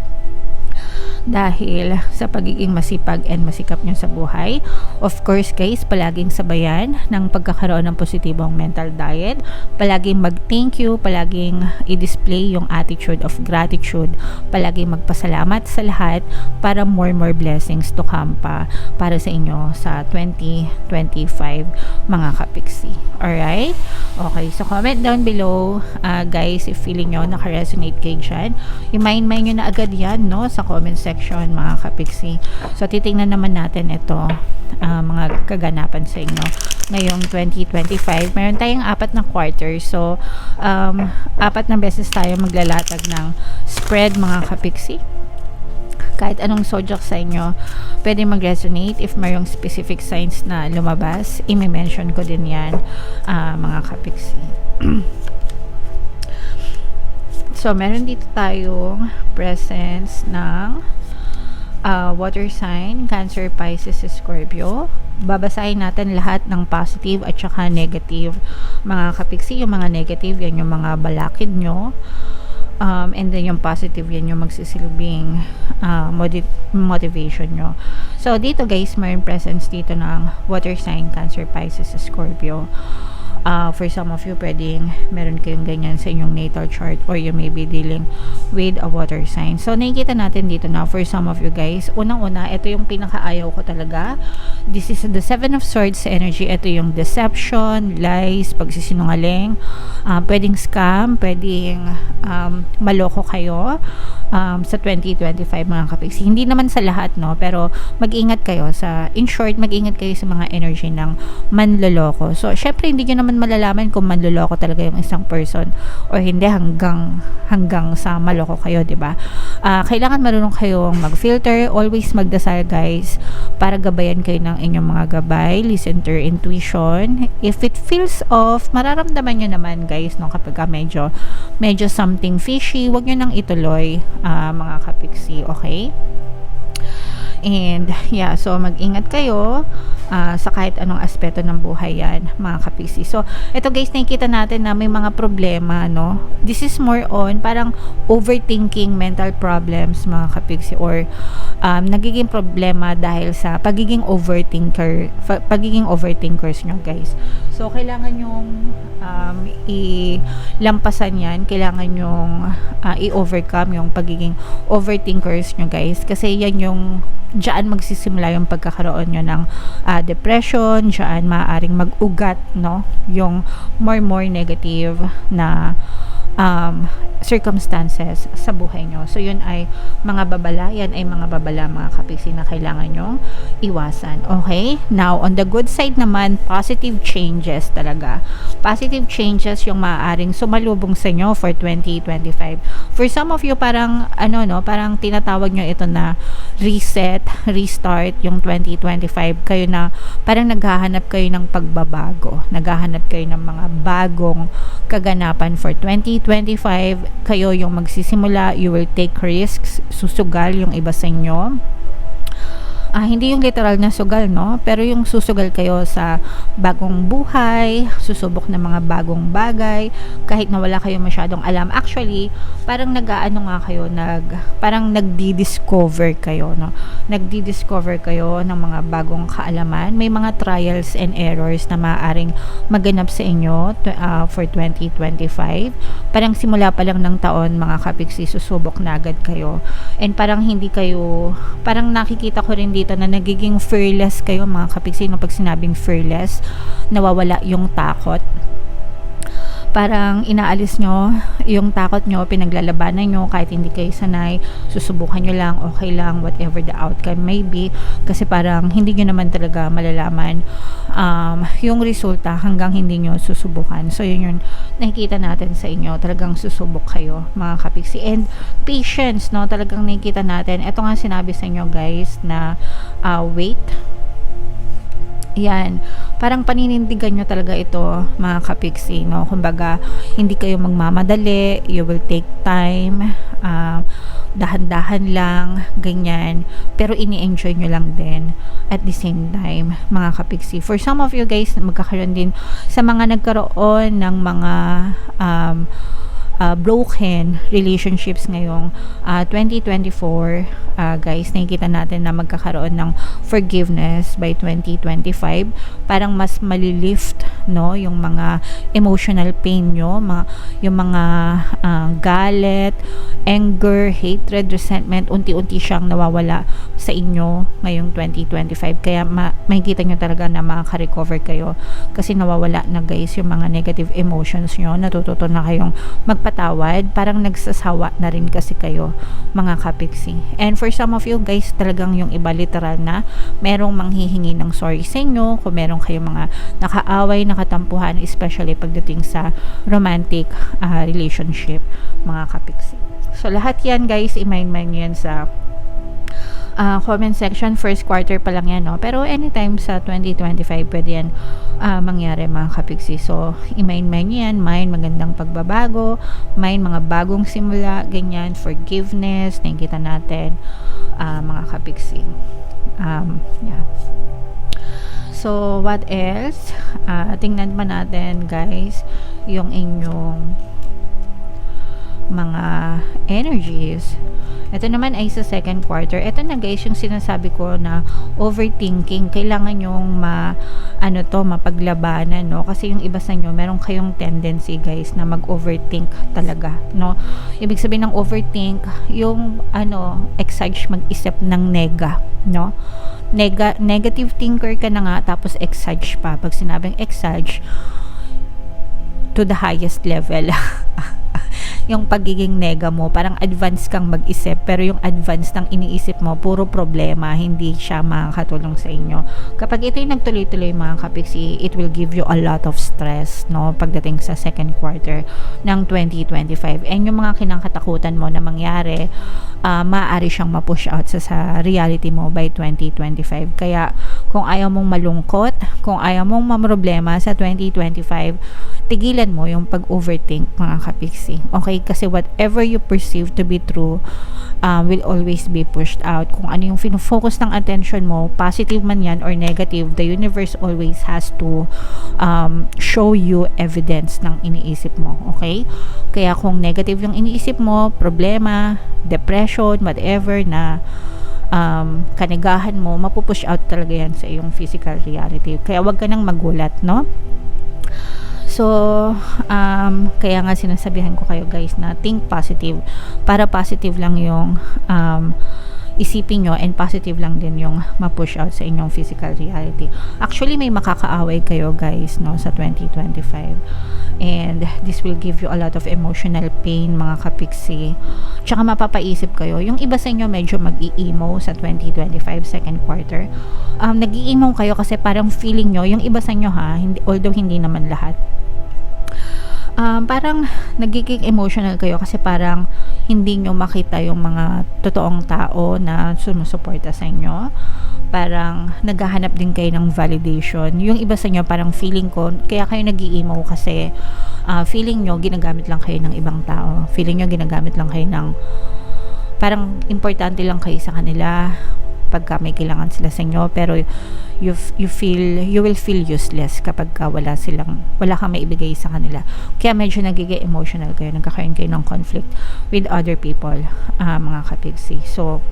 dahil sa pagiging masipag and masikap nyo sa buhay. Of course, guys, palaging sabayan ng pagkakaroon ng positibong mental diet, palaging mag-thank you, palaging i-display yung attitude of gratitude, palaging magpasalamat sa lahat para more blessings to come pa para sa inyo sa 2025, mga kapiksi. Alright? Okay, so comment down below, guys, if feeling nyo naka-resonate kayo dyan. I-mind nyo na agad yan, no, sa comment section, mga kapiksi. So, titingnan naman natin ito, mga kaganapan sa inyo ngayong 2025. Meron tayong 4 na quarter. So, 4 na beses tayo maglalatag ng spread, mga kapiksi. Kahit anong zodiac sa inyo, pwede mag-resonate. If mayroong specific signs na lumabas, i-mention ko din yan, mga kapiksi. So, meron dito tayong presence ng water sign, Cancer, Pisces, Scorpio. Babasahin natin lahat ng positive at saka negative, mga kapiksi. Yung mga negative, yan yung mga balakid nyo. And then yung positive, yan yung magsisilbing motivation nyo. So, dito, guys, mayroon presence dito ng water sign, Cancer, Pisces, Scorpio. For some of you, pwedeng meron kayong ganyan sa inyong natal chart or you may be dealing with a water sign. So, nakikita natin dito na for some of you, guys, unang-una, ito yung pinakaayaw ko talaga. This is the 7 of Swords energy. Ito yung deception, lies, pagsisinungaling, pwedeng scam, pwedeng maloko kayo sa 2025, mga kapiksi. Hindi naman sa lahat, no, pero mag-ingat kayo in short, mag-ingat kayo sa mga energy ng manloloko. So, syempre, hindi nyo naman malalaman kung manloloko talaga yung isang person or hindi hanggang sa maloko kayo, di ba? Kailangan marunong kayong mag-filter, always magdasal, guys, para gabayan kayo ng inyong mga gabay. Listen to your intuition. If it feels off, mararamdaman nyo naman, guys, no, kapag medyo something fishy, wag nyo nang ituloy, mga kapiksi, okay? And yeah, so mag-ingat kayo sa kahit anong aspeto ng buhay yan, mga kapiksi. So, ito, guys, nakikita natin na may mga problema, no? This is more on parang overthinking mental problems, mga kapiksi, or nagiging problema dahil sa pagiging overthinkers nyo, guys. So kailangan yung ilampasan yan, kailangan yung i-overcome yung pagiging overthinkers nyo, guys, kasi yan yung diyan magsisimula yung pagkakaroon nyo ng depression, diyan maaaring mag-ugat, no, yung more negative na circumstances sa buhay nyo. So yun ay mga babala, yan ay mga babala, mga kapiksi, na kailangan nyong iwasan. Okay? Now, on the good side naman, positive changes talaga. Positive changes yung maaaring sumalubong sa inyo for 2025. For some of you, parang parang tinatawag nyo ito na reset, restart yung 2025. Kayo na parang naghahanap kayo ng pagbabago. Naghahanap kayo ng mga bagong kaganapan for 2025. Kayo yung magsisimula, you will take risks, susugal yung iba sa inyo. Hindi yung literal na sugal, no? Pero yung susugal kayo sa bagong buhay, susubok ng mga bagong bagay, kahit na wala kayo masyadong alam. Actually, parang parang nagdi-discover kayo, no? Nagdi-discover kayo ng mga bagong kaalaman. May mga trials and errors na maaaring maganap sa inyo for 2025. Parang simula pa lang ng taon, mga kapiksi, susubok na agad kayo. And parang parang nakikita ko rin dito na nagiging fearless kayo, mga kapiksi. No, pag sinabing fearless, nawawala yung takot. Parang inaalis nyo yung takot nyo, pinaglalabanan nyo kahit hindi kayo sanay, susubukan nyo lang, okay lang, whatever the outcome may be, kasi parang hindi nyo naman talaga malalaman yung resulta hanggang hindi nyo susubukan. So yun yung nakikita natin sa inyo, talagang susubok kayo, mga kapiksi. And patience, no, talagang nakikita natin, ito nga sinabi sa inyo, guys, na wait. Yan, parang paninindigan nyo talaga ito, mga kapiksi, no? Kumbaga, hindi kayo magmamadali, you will take time, dahan-dahan lang, ganyan, pero ini-enjoy nyo lang din at the same time, mga kapiksi. For some of you, guys, magkakaroon din sa mga nagkaroon ng mga broken relationships ngayong 2024, guys, nakikita natin na magkakaroon ng forgiveness by 2025. Parang mas malilift, no, yung mga emotional pain nyo, yung mga galit, anger, hatred, resentment, unti-unti siyang nawawala sa inyo ngayong 2025. Kaya makikita nyo talaga na makaka-recover kayo kasi nawawala na, guys, yung mga negative emotions nyo. Natututo na kayong magpatawad. Parang nagsasawa na rin kasi kayo, mga kapiksi. And for some of you, guys, talagang yung iba literal na merong manghihingi ng sorry sa inyo kung meron kayong mga nakaaway, nakatampuhan, especially pagdating sa romantic relationship, mga kapiksi. So lahat yan, guys, i-mind nyo yan sa comment section. First quarter pa lang yan, no? Pero anytime sa 2025 pwede yan mangyari, mga kapiksi. So i-mind nyo yan, magandang pagbabago, mga bagong simula, ganyan, forgiveness, nakikita natin, mga kapiksi. Yeah. So what else? Tingnan pa natin, guys, yung inyong mga energies. Ito naman ay sa second quarter. Ito na, guys, yung sinasabi ko na overthinking. Kailangan yung mapaglabanan, no? Kasi yung iba sa inyo, meron kayong tendency, guys, na mag-overthink talaga, no? Ibig sabihin ng overthink, yung exage mag-isip ng no? Negative thinker ka na nga, tapos exage pa. Pag sinabing exage, to the highest level. Yung pagiging nega mo, parang advance kang mag-isip, pero yung advance ng iniisip mo, puro problema, hindi siya makakatulong sa inyo. Kapag ito yung nagtuloy-tuloy, mga kapiksi, it will give you a lot of stress, no, pagdating sa second quarter ng 2025. And yung mga kinakatakutan mo na mangyari, maaari siyang ma-push out sa reality mo by 2025. Kaya, kung ayaw mong malungkot, kung ayaw mong mamroblema sa 2025, tigilan mo yung pag-overthink, mga kapiksi. Okay? Kasi whatever you perceive to be true will always be pushed out. Kung ano yung focus ng attention mo, positive man yan or negative, the universe always has to show you evidence ng iniisip mo. Okay? Kaya kung negative yung iniisip mo, problema, depression, whatever na kanigahan mo, mapupush out talaga yan sa iyong physical reality. Kaya wag ka nang magulat, no? So, kaya nga sinasabihan ko kayo guys na think positive, para positive lang yung isipin nyo, and positive lang din yung ma-push out sa inyong physical reality. Actually, may makakaaway kayo guys, no, sa 2025, and this will give you a lot of emotional pain, mga kapiksi. Tsaka mapapaisip kayo, yung iba sa inyo medyo mag-i-emo sa 2025 second quarter. Nag-i-emo kayo kasi parang feeling nyo, yung iba sa inyo ha, although hindi naman lahat, parang nagiging emotional kayo kasi parang hindi nyo makita yung mga totoong tao na sumusuporta sa inyo. Parang naghahanap din kayo ng validation. Yung iba sa inyo parang feeling ko, kaya kayo nag-i-emo kasi feeling nyo ginagamit lang kayo ng ibang tao. Feeling nyo ginagamit lang kayo ng, parang importante lang kayo sa kanila pagka may kailangan sila sa inyo, pero you will feel useless kapag wala kang maibigay sa kanila. Kaya medyo nagiging emotional kayo, nagkakaroon kayo ng conflict with other people, mga kapigsi. So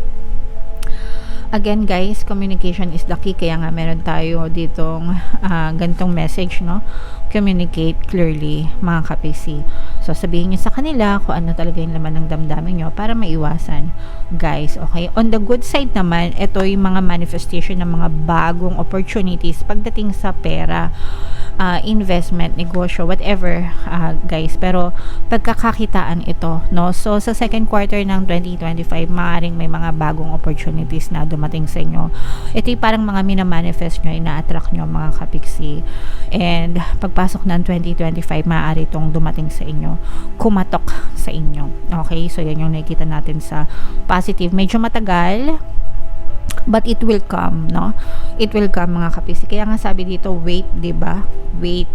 again guys, communication is the key. Kaya nga meron tayo ditong gantong message, no? Communicate clearly, mga kapisi. So sabihin nyo sa kanila kung ano talaga yung laman ng damdamin nyo para maiwasan, guys. Okay, on the good side naman, ito yung mga manifestation ng mga bagong opportunities pagdating sa pera, investment, negosyo, whatever, guys. Pero pagkakakitaan ito, no? So sa second quarter ng 2025, maaaring may mga bagong opportunities na dumating sa inyo. Ito yung parang mga minamanifest nyo, ina-attract nyo, mga kapiksi. And pagpasok ng 2025, maaari itong dumating sa inyo, kumatok sa inyo. Okay, so yan yung nakikita natin sa positive. Medyo matagal, but it will come, no? It will come, mga kapisi. Kaya nga sabi dito, wait, diba? Wait.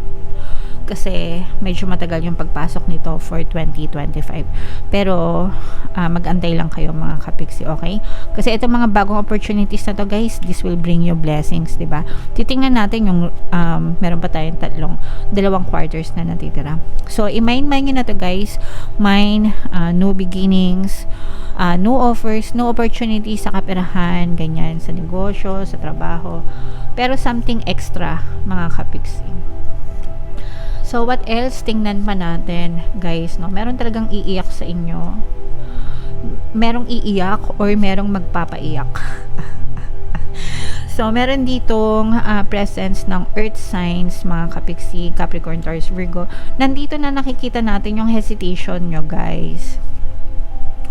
Kasi medyo matagal yung pagpasok nito for 2025. Pero mag-antay lang kayo, mga kapiksi, okay? Kasi itong mga bagong opportunities na to, guys, this will bring you blessings, diba? Titingnan natin yung meron pa tayong dalawang quarters na natitira. So i-mind nyo na to, guys. Mind, new beginnings, new offers, new opportunities sa kaperahan, ganyan, sa negosyo, sa trabaho. Pero something extra, mga kapiksi. So, what else? Tingnan pa natin, guys, no? Meron talagang iiyak sa inyo. Merong iiyak or merong magpapaiyak. So, meron ditong presence ng earth signs, mga kapiksi, Capricorn, Taurus, Virgo. Nandito na nakikita natin yung hesitation nyo, guys.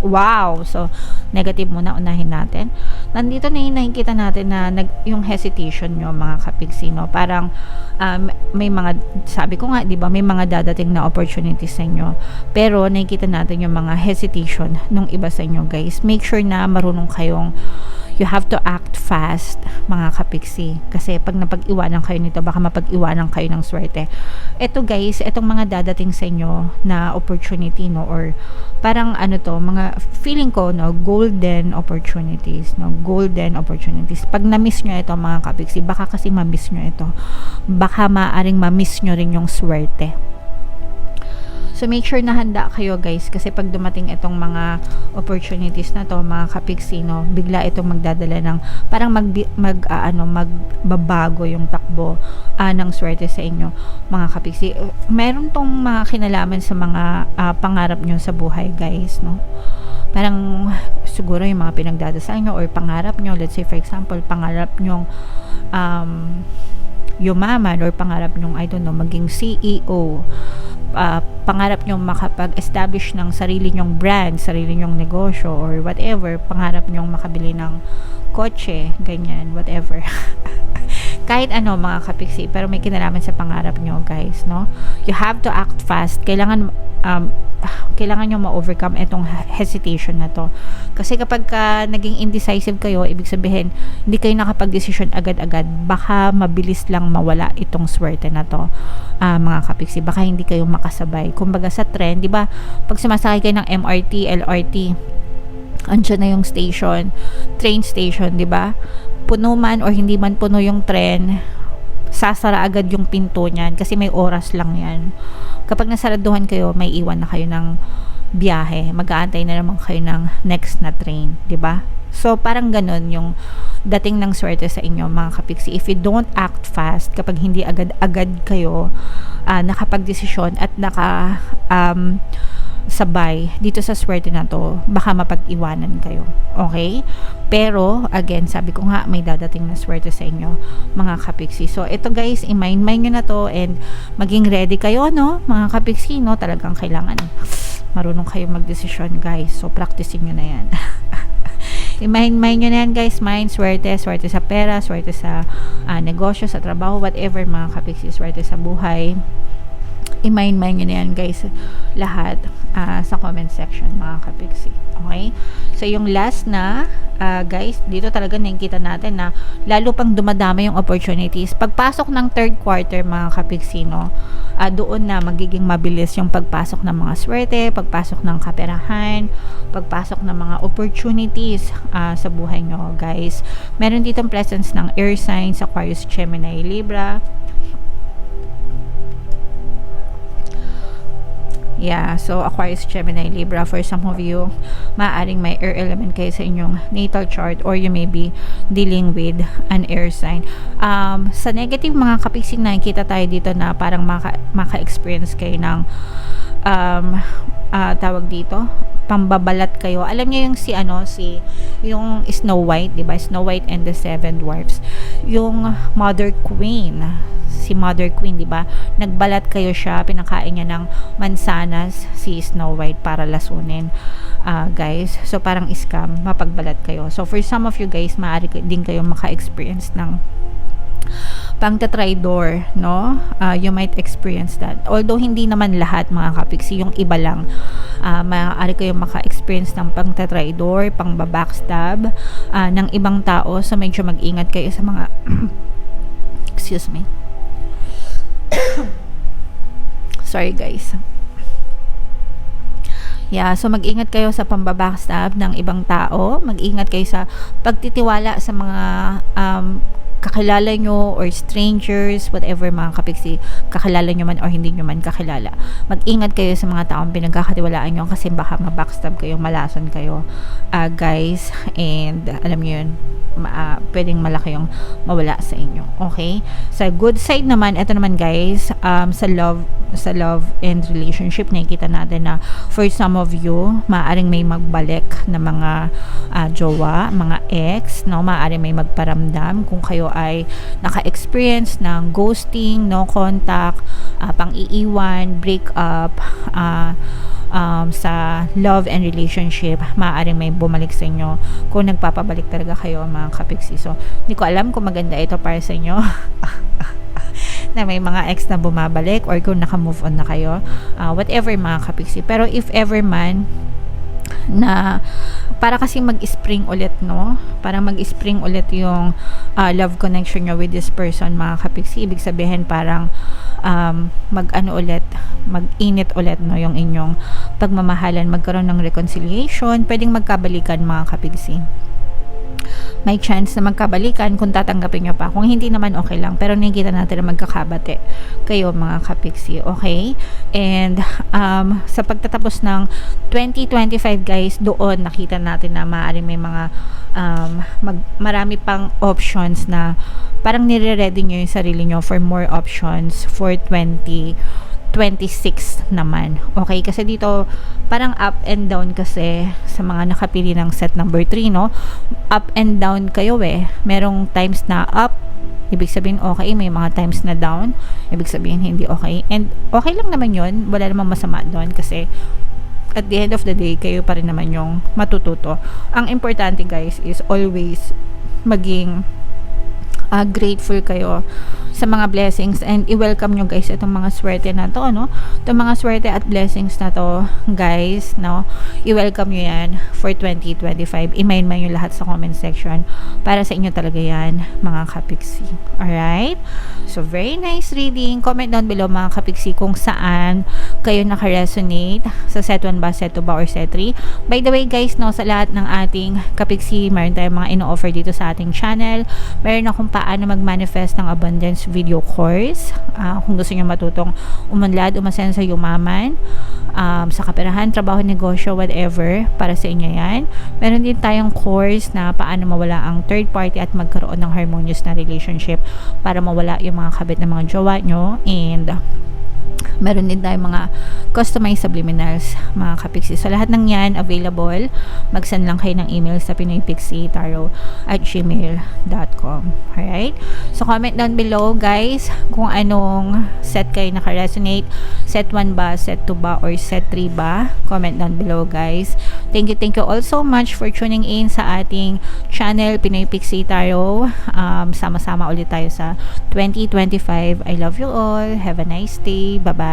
Wow! So, negative muna, unahin natin. Nandito na yung nakikita natin na yung hesitation nyo, mga kapiksi, no? Parang may mga, sabi ko nga, di ba, may mga dadating na opportunities sa inyo. Pero nakikita natin yung mga hesitation ng iba sa inyo, guys. Make sure na marunong kayong, you have to act fast, mga kapiksi. Kasi pag napag-iwanan kayo nito, baka mapag-iwanan kayo ng swerte. Ito, guys, itong mga dadating sa inyo na opportunity, no? Or parang ano to, mga feeling ko, no, golden opportunities, no, golden opportunities. Pag na-miss nyo ito, mga kapiksi, baka kasi ma-miss nyo ito. Baka maaring ma-miss nyo rin yung swerte. So make sure na handa kayo, guys, kasi pag dumating itong mga opportunities na to, mga kapiksi, no, bigla itong magdadala ng parang magbabago yung takbo ng swerte sa inyo, mga kapiksi. Meron tong mga kinalaman sa mga pangarap nyo sa buhay, guys, no? Parang siguro yung mga pinagdadasal nyo or pangarap nyo, let's say for example, pangarap nyo yumaman or pangarap nyo, I don't know, maging CEO, pangarap nyo makapag-establish ng sarili nyong brand, sarili nyong negosyo or whatever, pangarap nyo makabili ng kotse, ganyan, whatever. Kahit ano, mga kapiksi, pero may kinalaman sa pangarap nyo, guys, no? You have to act fast. Kailangan nyo ma-overcome itong hesitation na to. Kasi kapag naging indecisive kayo, ibig sabihin, hindi kayo nakapag-decision agad-agad, baka mabilis lang mawala itong swerte na to, mga kapiksi. Baka hindi kayo makasabay. Kumbaga sa trend, di ba, pag sumasakay kayo ng MRT, LRT, andyan na yung station, train station, di ba? Puno man or hindi man puno yung tren, sasara agad yung pinto niyan kasi may oras lang yan. Kapag nasaraduhan kayo, may iwan na kayo ng biyahe, mag-aantay na naman kayo ng next na train, 'di ba? So parang ganun yung dating ng swerte sa inyo mga kapiksi. If you don't act fast, kapag hindi agad-agad kayo nakapagdesisyon at sabay dito sa swerte na to, baka mapag-iwanan kayo. Okay? Pero, again, sabi ko nga, may dadating na swerte sa inyo, mga kapiksi. So, ito guys, i-mind nyo na to and maging ready kayo, no? Mga kapiksi, no? Talagang kailangan marunong kayong magdesisyon, guys. So, practicing nyo na yan. I-mind nyo na yan, guys. Mind, swerte sa pera, swerte sa negosyo, sa trabaho, whatever, mga kapiksi, swerte sa buhay. I-mind nyo na yan, guys, lahat sa comment section, mga kapiksi. Okay? So, yung last na, guys, dito talaga nakikita natin na lalo pang dumadami yung opportunities. Pagpasok ng third quarter, mga kapiksi, no, doon na magiging mabilis yung pagpasok ng mga swerte, pagpasok ng kaperahan, pagpasok ng mga opportunities sa buhay nyo, guys. Meron ditong presence ng air signs, Aquarius, Gemini, Libra. Yeah, so Aquarius, Gemini, Libra, for some of you, maaaring may air element kayo sa inyong natal chart or you may be dealing with an air sign. Sa negative, mga kapiksing, nakikita tayo dito na parang maka-experience kayo ng tawag dito, pambabalat kayo. Alam niyo yung yung Snow White, 'di ba? Snow White and the Seven Dwarfs. Yung Mother Queen, si Mother Queen, 'di ba? Nagbalat kayo siya, pinakain niya ng mansanas si Snow White para lasunin. Guys, so parang scam, mapagbalat kayo. So for some of you guys, maaari din kayo maka-experience ng pangtatraidor, no? You might experience that. Although hindi naman lahat, mga kapiksi, yung iba lang. Maaari kayong maka-experience ng pangtatraidor, pangbabackstab ng ibang tao. So medyo mag-ingat kayo sa mga excuse me. Sorry guys. Yeah, so mag-ingat kayo sa pambabackstab ng ibang tao. Mag-ingat kayo sa pagtitiwala sa mga kakilala nyo or strangers, whatever, mga kapiksi, kakilala nyo man or hindi nyo man kakilala. Mag-ingat kayo sa mga taong pinagkakatiwalaan nyo kasi baka mabackstab kayo, malason kayo, guys, and alam nyo yun, pwedeng malaki yung mawala sa inyo. Okay? Sa good side naman, ito naman guys, sa love and relationship, nakikita natin na for some of you, maaaring may magbalik na mga jowa, mga ex, no? Maaaring may magparamdam kung kayo ay naka-experience ng ghosting, no contact, pang-iiwan, break up, sa love and relationship, maaaring may bumalik sa inyo kung nagpapabalik talaga kayo, mga kapiksi. So, hindi ko alam kung maganda ito para sa inyo na may mga ex na bumabalik or kung naka-move on na kayo, whatever, mga kapiksi. Pero if ever man na para kasi mag-spring ulit, no? Parang mag-spring ulit yung love connection nyo with this person, mga kapiksi. Ibig sabihin parang mag-init ulit, no? Yung inyong pagmamahalan, magkaroon ng reconciliation, pwedeng magkabalikan, mga kapiksi. May chance na magkabalikan kung tatanggapin nyo pa. Kung hindi naman, okay lang. Pero nakikita natin na magkakabate kayo, mga kapiksi. Okay? And sa pagtatapos ng 2025, guys, doon nakita natin na maaari may mga marami pang options na parang nire-ready nyo yung sarili nyo for more options for 2026 naman. Okay? Kasi dito, parang up and down kasi sa mga nakapili ng set number 3, no? Up and down kayo eh. Merong times na up, ibig sabihin okay. May mga times na down, ibig sabihin hindi okay. And okay lang naman yun. Wala namang masama doon kasi at the end of the day, kayo pa rin naman yung matututo. Ang importante, guys, is always maging grateful kayo sa mga blessings and i-welcome nyo, guys, itong mga swerte na to, no? Itong mga swerte at blessings na to, guys, no? I-welcome nyo yan for 2025. I-mind nyo lahat sa comment section. Para sa inyo talaga yan, mga kapiksi. Alright? So, very nice reading. Comment down below, mga kapiksi, kung saan kayo naka-resonate sa set 1 ba, set 2 ba, or set 3. By the way, guys, no, sa lahat ng ating kapiksi, meron tayong mga ino-offer dito sa ating channel. Meron akong paano mag-manifest ng abundance video course. Kung gusto nyo matutong umunlad, umasen sa yumaman, sa kaperahan, trabaho, negosyo, whatever, para sa inyo yan. Meron din tayong course na paano mawala ang third party at magkaroon ng harmonious na relationship para mawala yung mga kabit ng mga jowa nyo. And meron din tayong mga customized subliminals, mga kapixie. So, lahat ng yan available. Mag-send lang kayo ng email sa pinoypixietarot@gmail.com. Alright? So, comment down below, guys, kung anong set kayo naka-resonate. Set 1 ba, set 2 ba, or set 3 ba? Comment down below, guys. Thank you all so much for tuning in sa ating channel, Pinoy Pixie Tarot. Sama-sama ulit tayo sa 2025. I love you all. Have a nice day. Bye-bye.